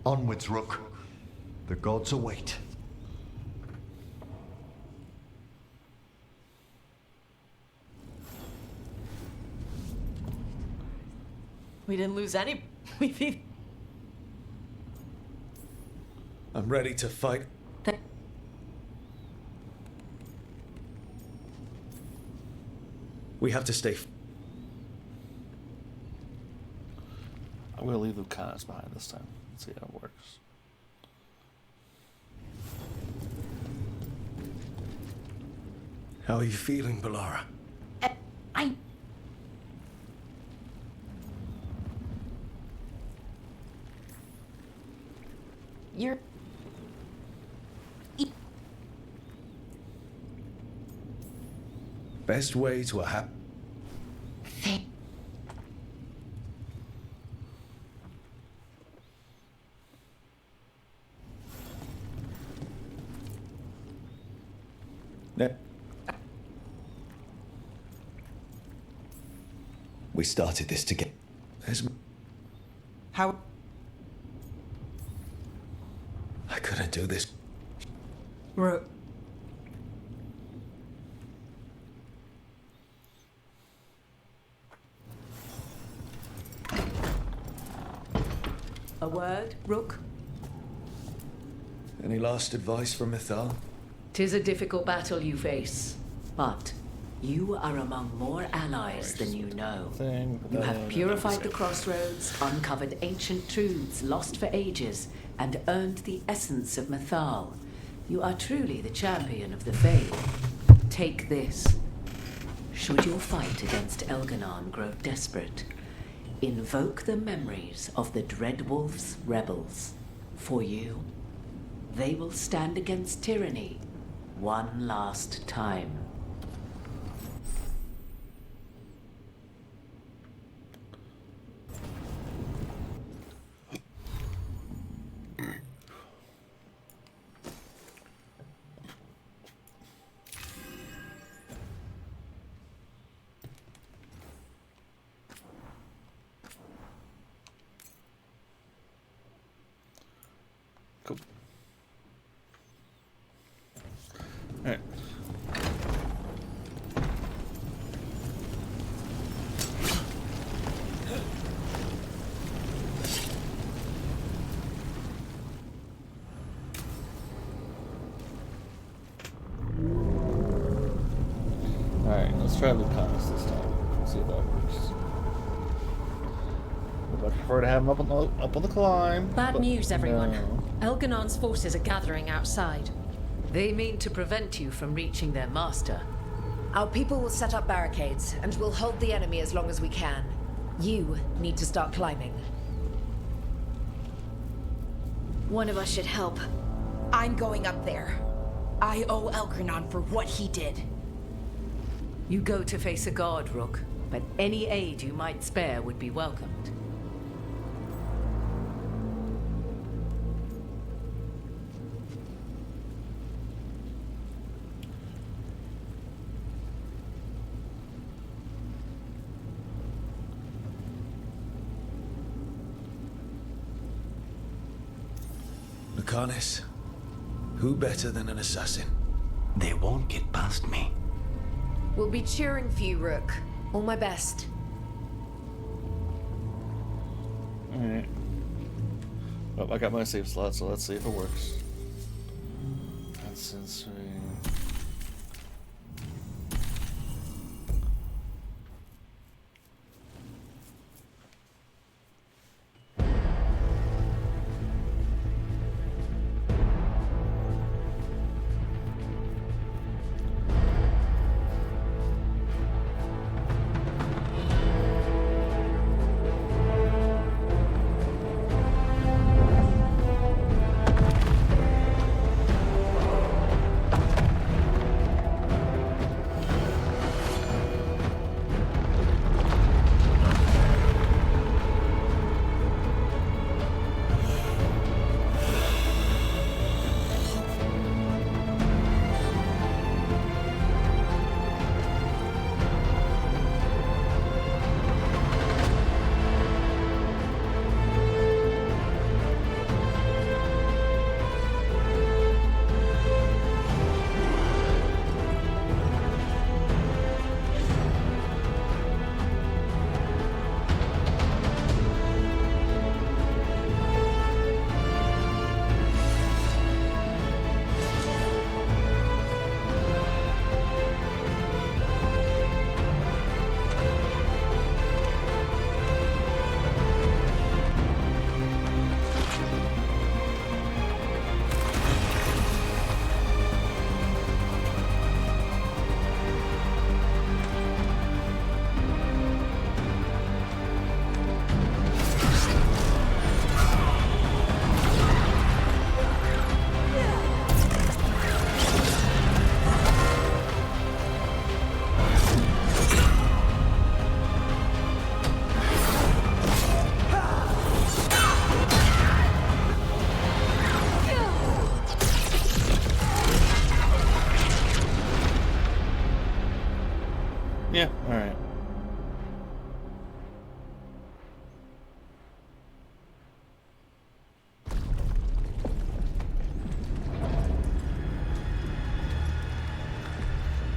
Onwards, Rook. The gods await. We didn't lose any. I'm ready to fight. We have to stay. I'm gonna leave Lucanus behind this time. Let's see how it works. How are you feeling, Balara? You're... Best way to a happy... We started this together. How? I couldn't do this. A word, Rook? Any last advice from Mythal? 'Tis a difficult battle you face, but you are among more allies than you know. You have purified the crossroads, uncovered ancient truths lost for ages, and earned the essence of Mythal. You are truly the champion of the Fae. Take this. Should your fight against Elganon grow desperate, invoke the memories of the Dreadwolf's rebels. For you, they will stand against tyranny one last time. Cool. Alright. Alright, let's try Lucanus this time. See if that works. I'd prefer to have him up on the climb. Bad news, everyone. No. Elganon's forces are gathering outside. They mean to prevent you from reaching their master. Our people will set up barricades, and we'll hold the enemy as long as we can. You need to start climbing. One of us should help. I'm going up there. I owe Elgranon for what he did. You go to face a god, Rook, but any aid you might spare would be welcomed. Lucanus, who better than an assassin? They won't get past me. We'll be cheering for you, Rook. All my best. Alright. Well, I got my save slot, so let's see if it works. And since we...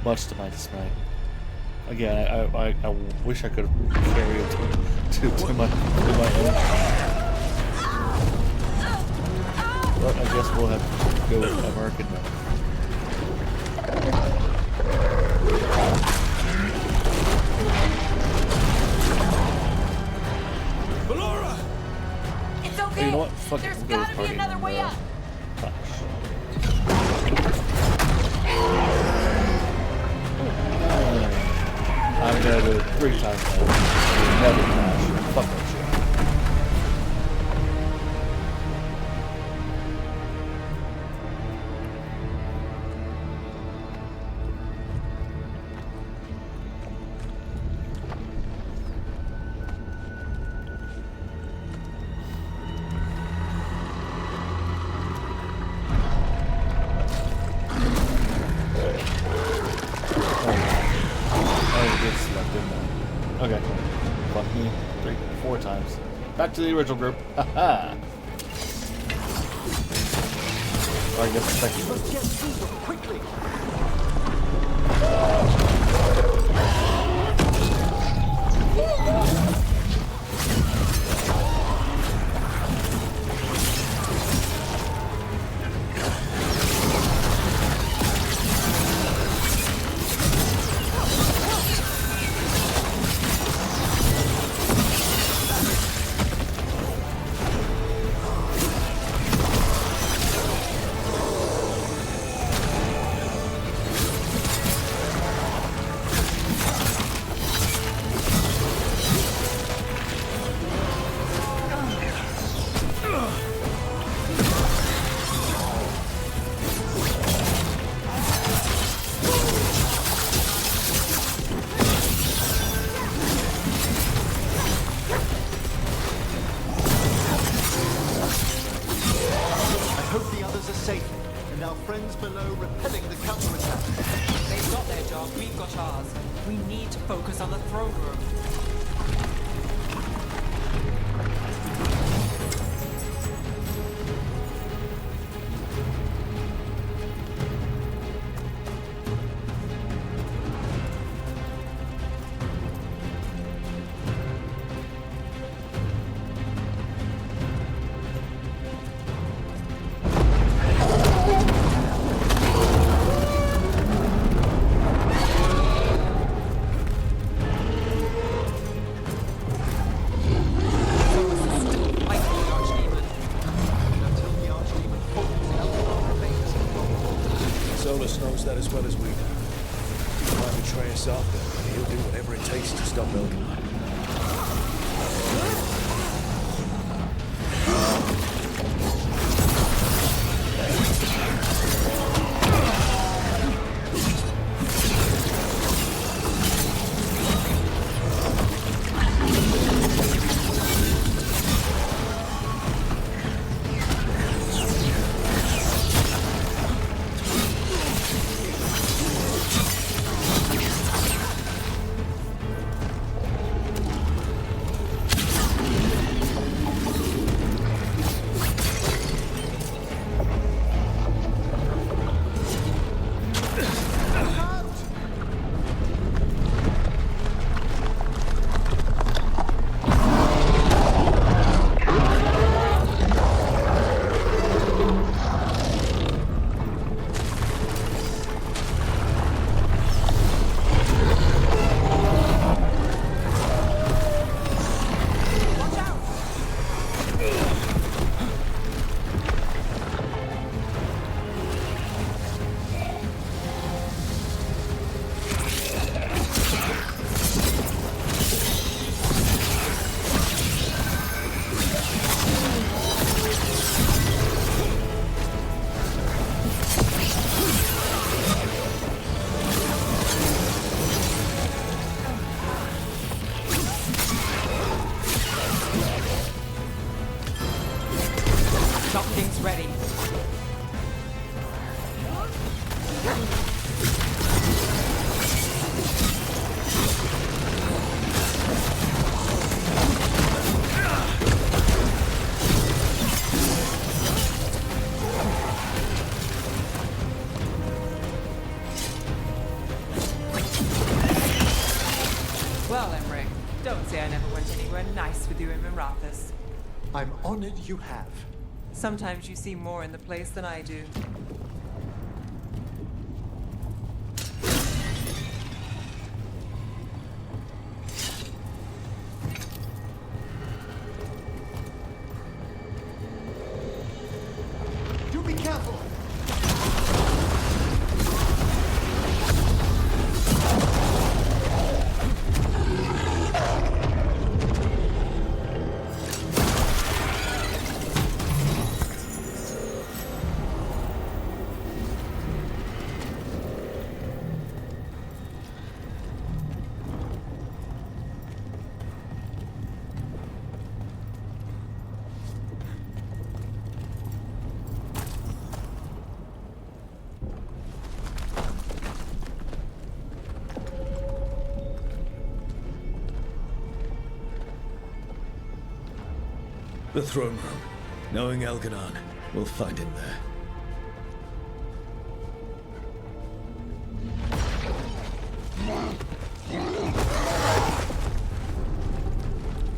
much to my dismay. Again, I wish I could carry it to my end. But I guess we'll have to go with American now. Ballora! It's okay. Hey, you know what? Fuck There's it. We'll go gotta with be another way up. I'm gonna do it 3 times now. Never crash. Fuck that shit. Okay. Fuck me. 3, 4 times. Back to the original group. Haha. Or I guess the second group. Get through them quickly. below repelling the counterattack. They've got their job, we've got ours. We need to focus on the throne room. Knows that as well as we do. He might betray us after, but he'll do whatever it takes to stop Veilguard. say I never went anywhere nice with you in Mirathus. I'm honored you have. Sometimes you see more in the place than I do. Do be careful! The throne room. Knowing Elganon, we'll find him there.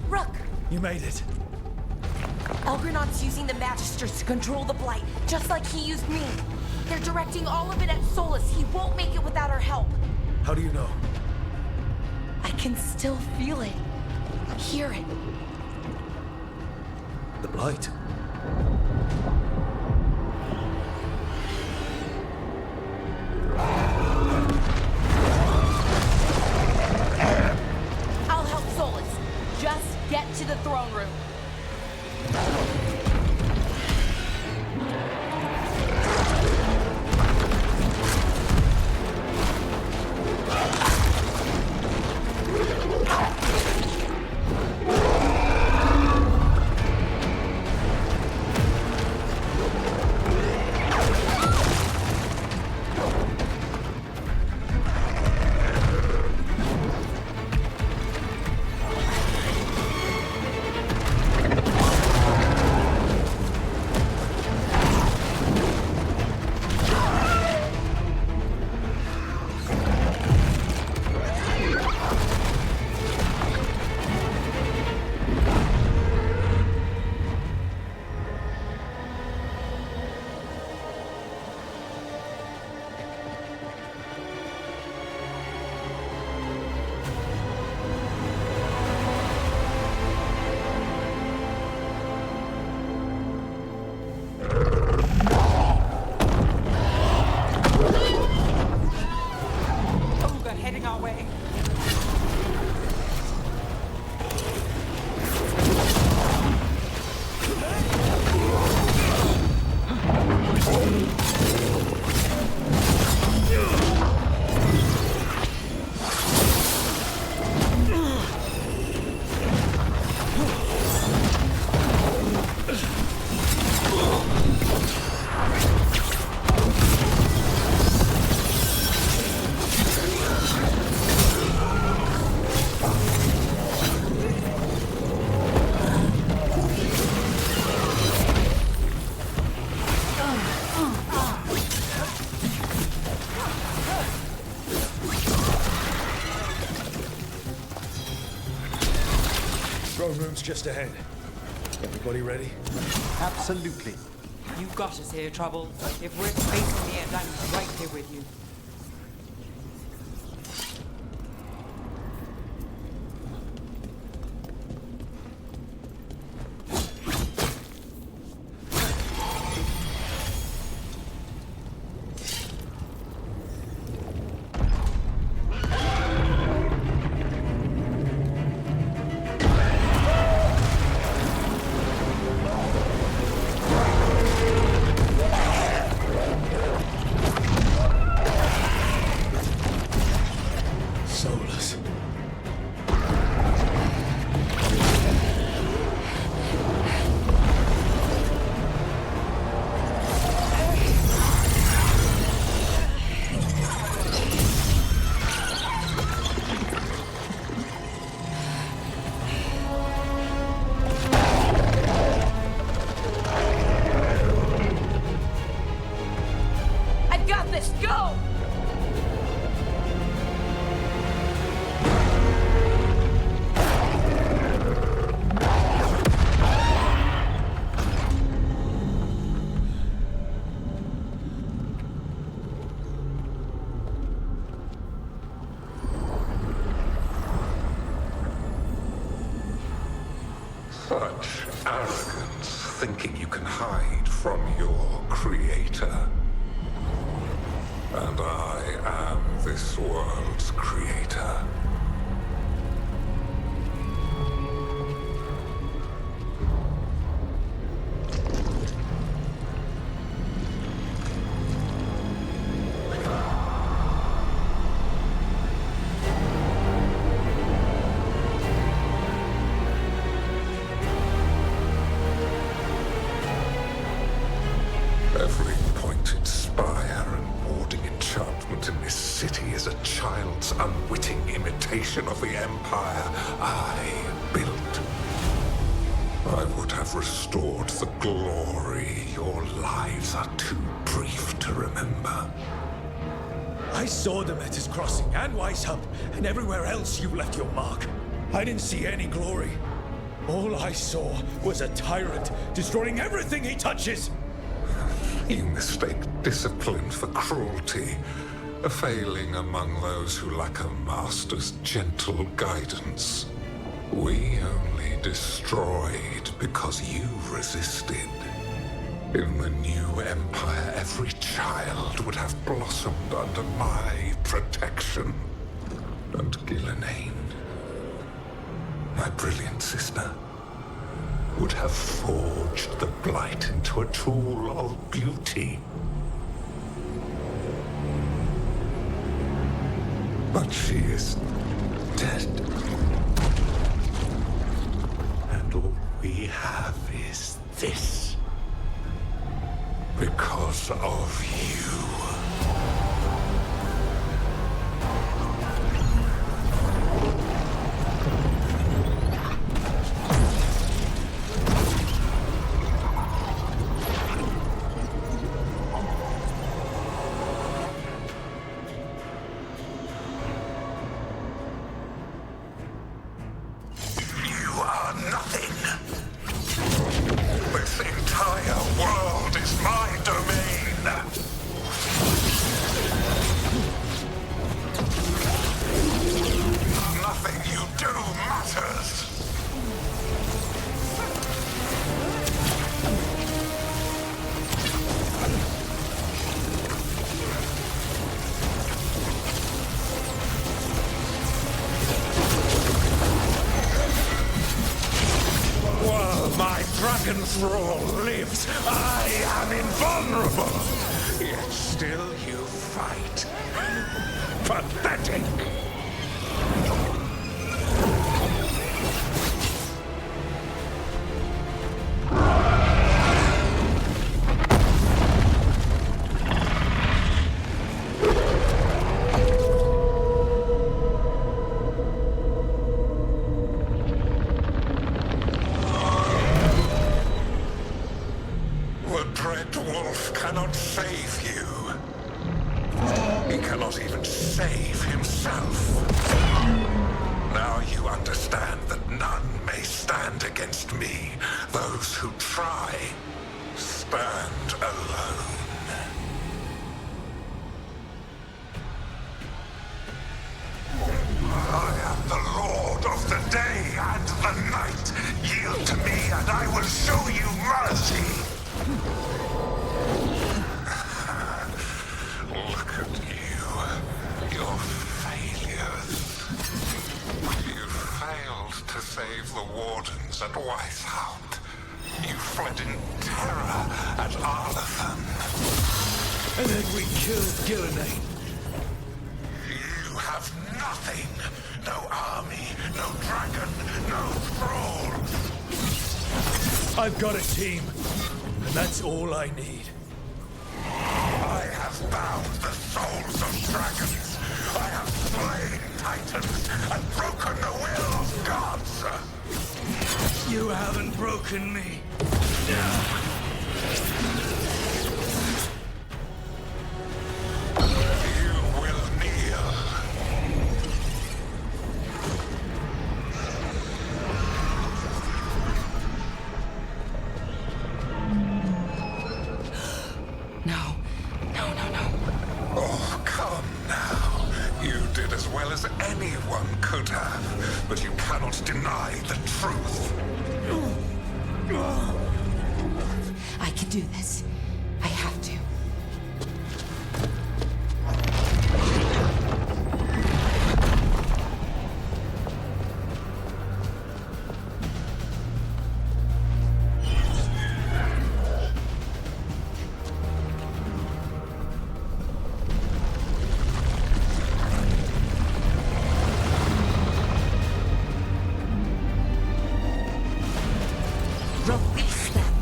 Rook! You made it. Elgranon's using the Magisters to control the Blight, just like he used me. They're directing all of it at Solus. He won't make it without our help. How do you know? I can still feel it. Hear it. The Blight. I'll help Solus. Just get to the throne room. Heading our way. Throne room's just ahead. Everybody ready? Absolutely. You got us here, Trouble. If we're facing the end, I'm right here with you. Such arrogance, thinking you can hide from your creator. And I am this world's creator. Every pointed spire and warding enchantment in this city is a child's unwitting imitation of the empire I built. I would have restored the glory. Your lives are too brief to remember. I saw the Metas Crossing and Weishaupt, and everywhere else you left your mark. I didn't see any glory. All I saw was a tyrant destroying everything he touches. You mistake discipline for cruelty, a failing among those who lack a master's gentle guidance. We only destroyed because you resisted. In the new empire, every child would have blossomed under my protection. And Gillenane, my brilliant sister, would have forged the Blight into a tool of beauty. But she is dead. And all we have is this. Because of you. Dragon's Roar lives. I am invulnerable. Yet still you fight. Pathetic. Cannot save you. He cannot even save himself. Now you understand that none may stand against me. Those who try stand alone. I am the Lord of the day and the night. Yield to me and I will show you mercy. Look at you. Your failures. You failed to save the wardens at Weishaupt. You fled in terror at Arlathan. And then we killed Gillenane. You have nothing. No army, no dragon, no thralls. I've got a team, and that's all I need. I have bound the souls of dragons. I have slain titans and broken the will of gods. You haven't broken me. You will kneel. No. Oh, come now. You did as well as anyone could have, but you cannot deny the truth. do this. I have to. Release them.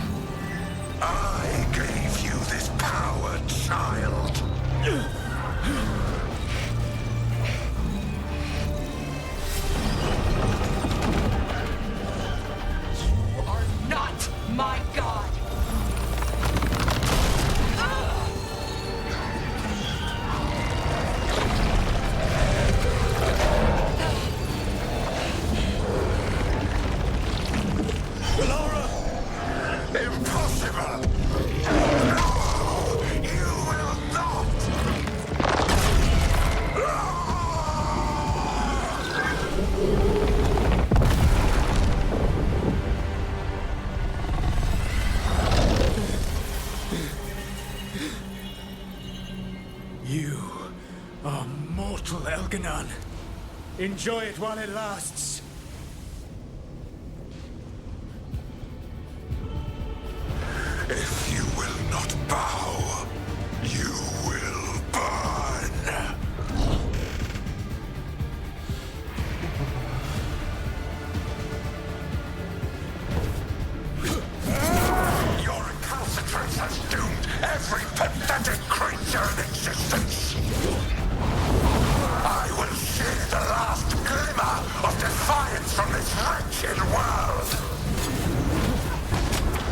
I gave you this power, child. You are not my god. Impossible! No! You will not! You are mortal, Elganon. Enjoy it while it lasts. If you will not bow, you will burn. Your recalcitrance has doomed every pathetic creature in existence. I will see the last glimmer of defiance from this wretched world.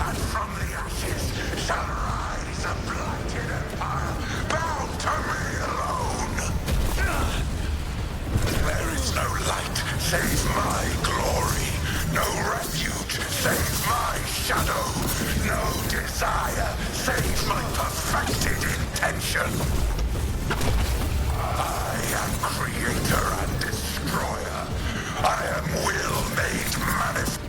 And from the ashes shall rise a blighted empire bound to me alone. There is no light save my glory, no refuge save my shadow, no desire save my perfected intention. I am creator and destroyer. I am will made manifest.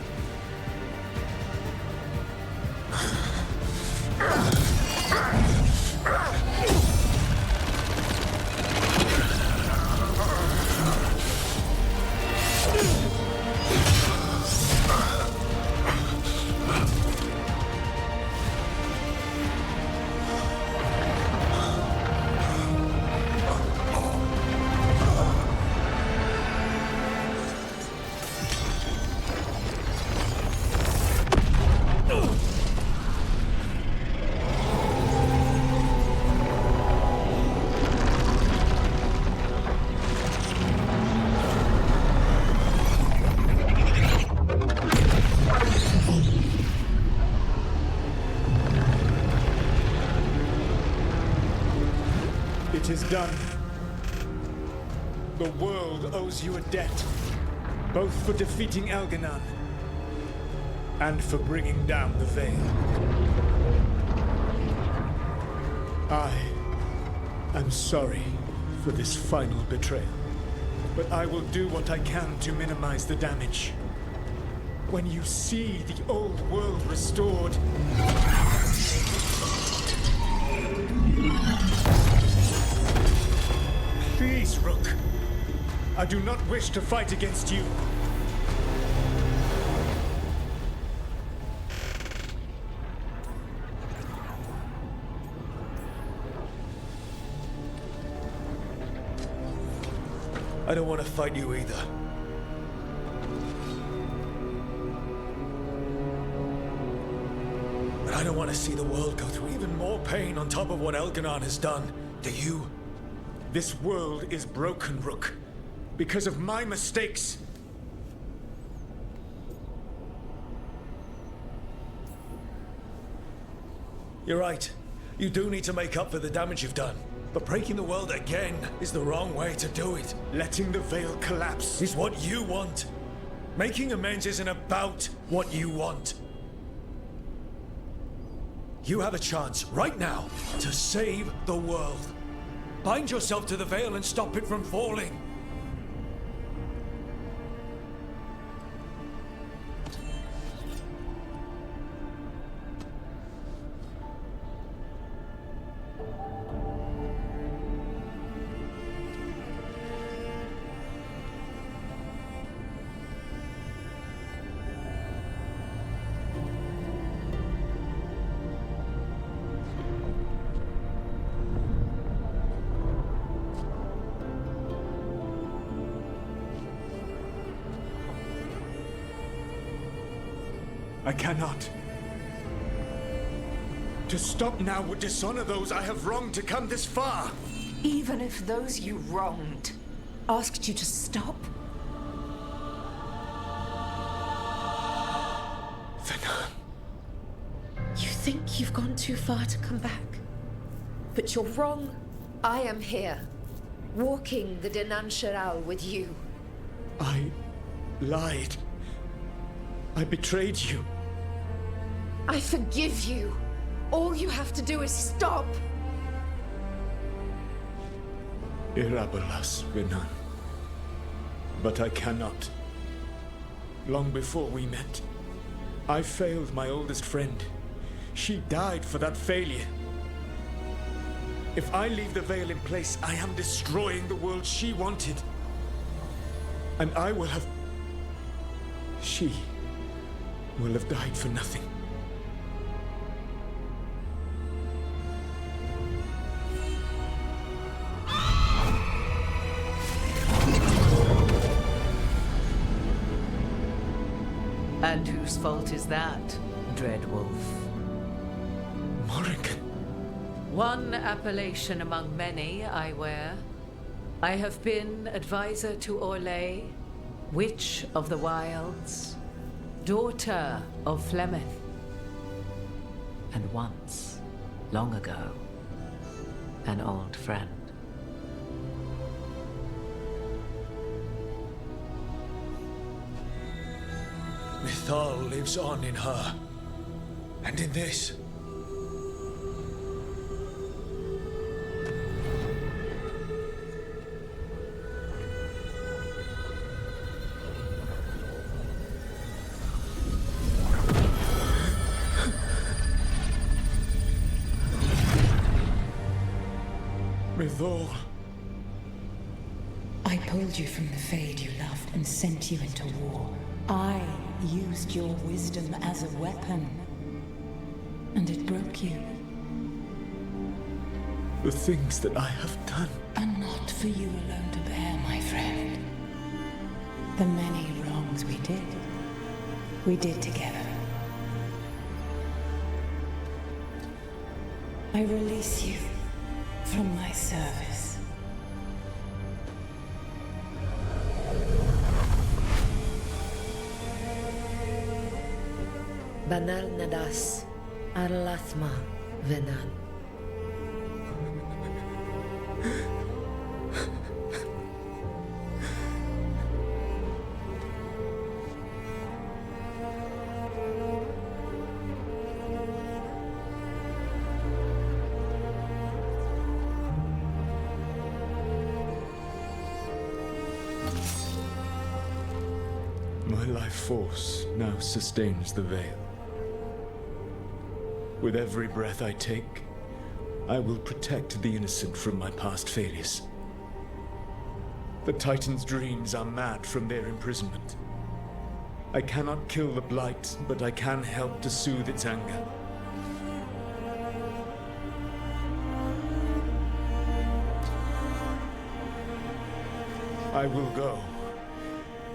It is done. The world owes you a debt, both for defeating Elganon and for bringing down the Veil. I am sorry for this final betrayal, but I will do what I can to minimize the damage. When you see the old world restored, please, Rook. I do not wish to fight against you. I don't want to fight you either. But I don't want to see the world go through even more pain on top of what Elganon has done. Do you? This world is broken, Rook, because of my mistakes. You're right. You do need to make up for the damage you've done. But breaking the world again is the wrong way to do it. Letting the Veil collapse is what you want. Making amends isn't about what you want. You have a chance right now to save the world. Bind yourself to the Veil and stop it from falling. I cannot. To stop now would dishonor those I have wronged to come this far. Even if those you wronged asked you to stop? Venan. You think you've gone too far to come back? But you're wrong. I am here, walking the Denan Sheral with you. I lied. I betrayed you. I forgive you. All you have to do is stop. Irabolas, Venan. But I cannot. Long before we met, I failed my oldest friend. She died for that failure. If I leave the veil in place, I am destroying the world she wanted. And I will have... She will have died for nothing. And whose fault is that, Dreadwolf? Morrigan. One appellation among many I wear. I have been advisor to Orlais, Witch of the Wilds, daughter of Flemeth, and once, long ago, an old friend. Mythal lives on in her, and in this. Mythal. I pulled you from the Fade you loved and sent you into war. I used your wisdom as a weapon. And it broke you. The things that I have done are not for you alone to bear, my friend. The many wrongs we did together. I release you from my service. Banal Nadas, Arlathma, Venan. My life force now sustains the veil. With every breath I take, I will protect the innocent from my past failures. The Titan's dreams are mad from their imprisonment. I cannot kill the Blight, but I can help to soothe its anger. I will go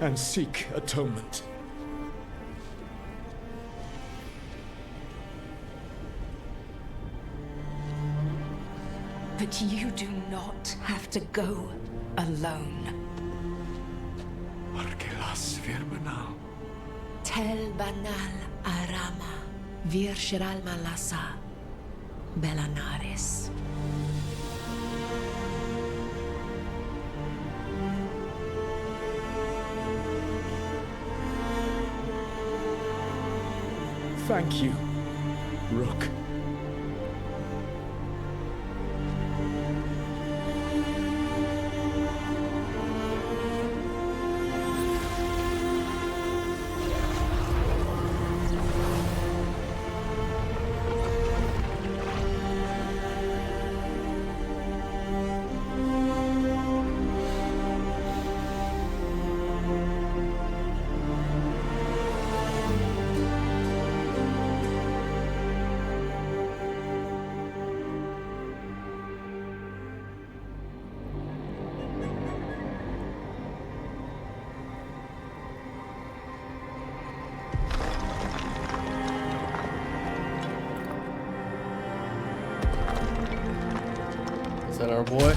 and seek atonement. But you do not have to go alone. Arkelas Virbanal. Tel Banal Arama, Vir Shiral Malasa, Belanares. Thank you, Rook. that our boy?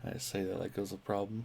I say that like it was a problem.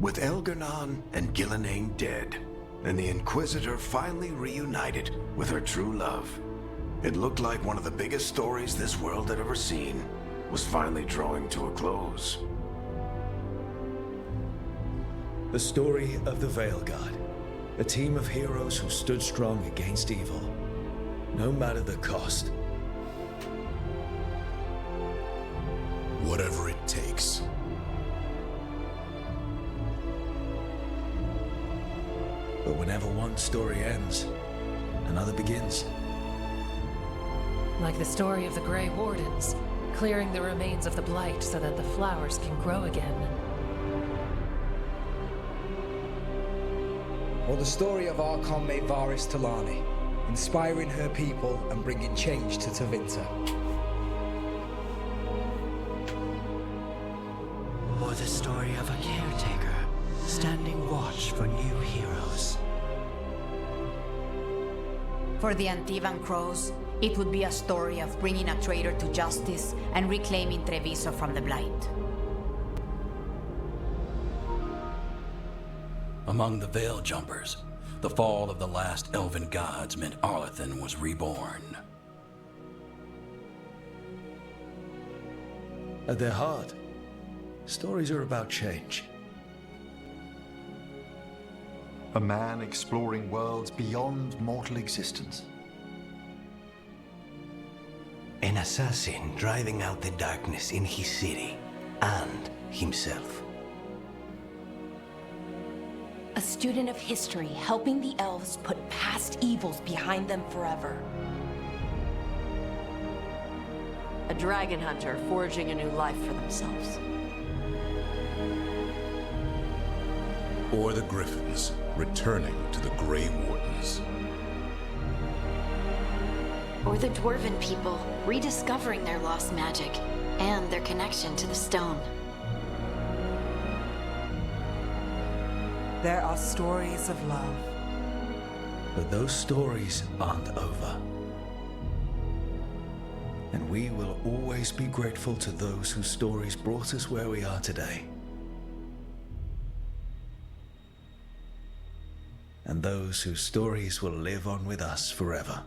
With Elgar'nan and Gillenane dead, and the Inquisitor finally reunited with her true love, it looked like one of the biggest stories this world had ever seen was finally drawing to a close. The story of the Veilguard, a team of heroes who stood strong against evil, no matter the cost. Whatever it takes. But whenever one story ends, another begins. Like the story of the Grey Wardens, clearing the remains of the Blight so that the flowers can grow again. Or the story of Archon Maevaris Talani, inspiring her people and bringing change to Tevinter. Or the story of a caretaker, standing watch for new heroes. For the Antivan Crows, it would be a story of bringing a traitor to justice and reclaiming Treviso from the Blight. Among the Veil Jumpers, the fall of the last elven gods meant Arlathan was reborn. At their heart, stories are about change. A man exploring worlds beyond mortal existence. An assassin driving out the darkness in his city and himself. A student of history helping the elves put past evils behind them forever. A dragon hunter forging a new life for themselves. Or the Griffins, returning to the Grey Wardens. Or the Dwarven people, rediscovering their lost magic and their connection to the stone. There are stories of love. But those stories aren't over. And we will always be grateful to those whose stories brought us where we are today. And those whose stories will live on with us forever.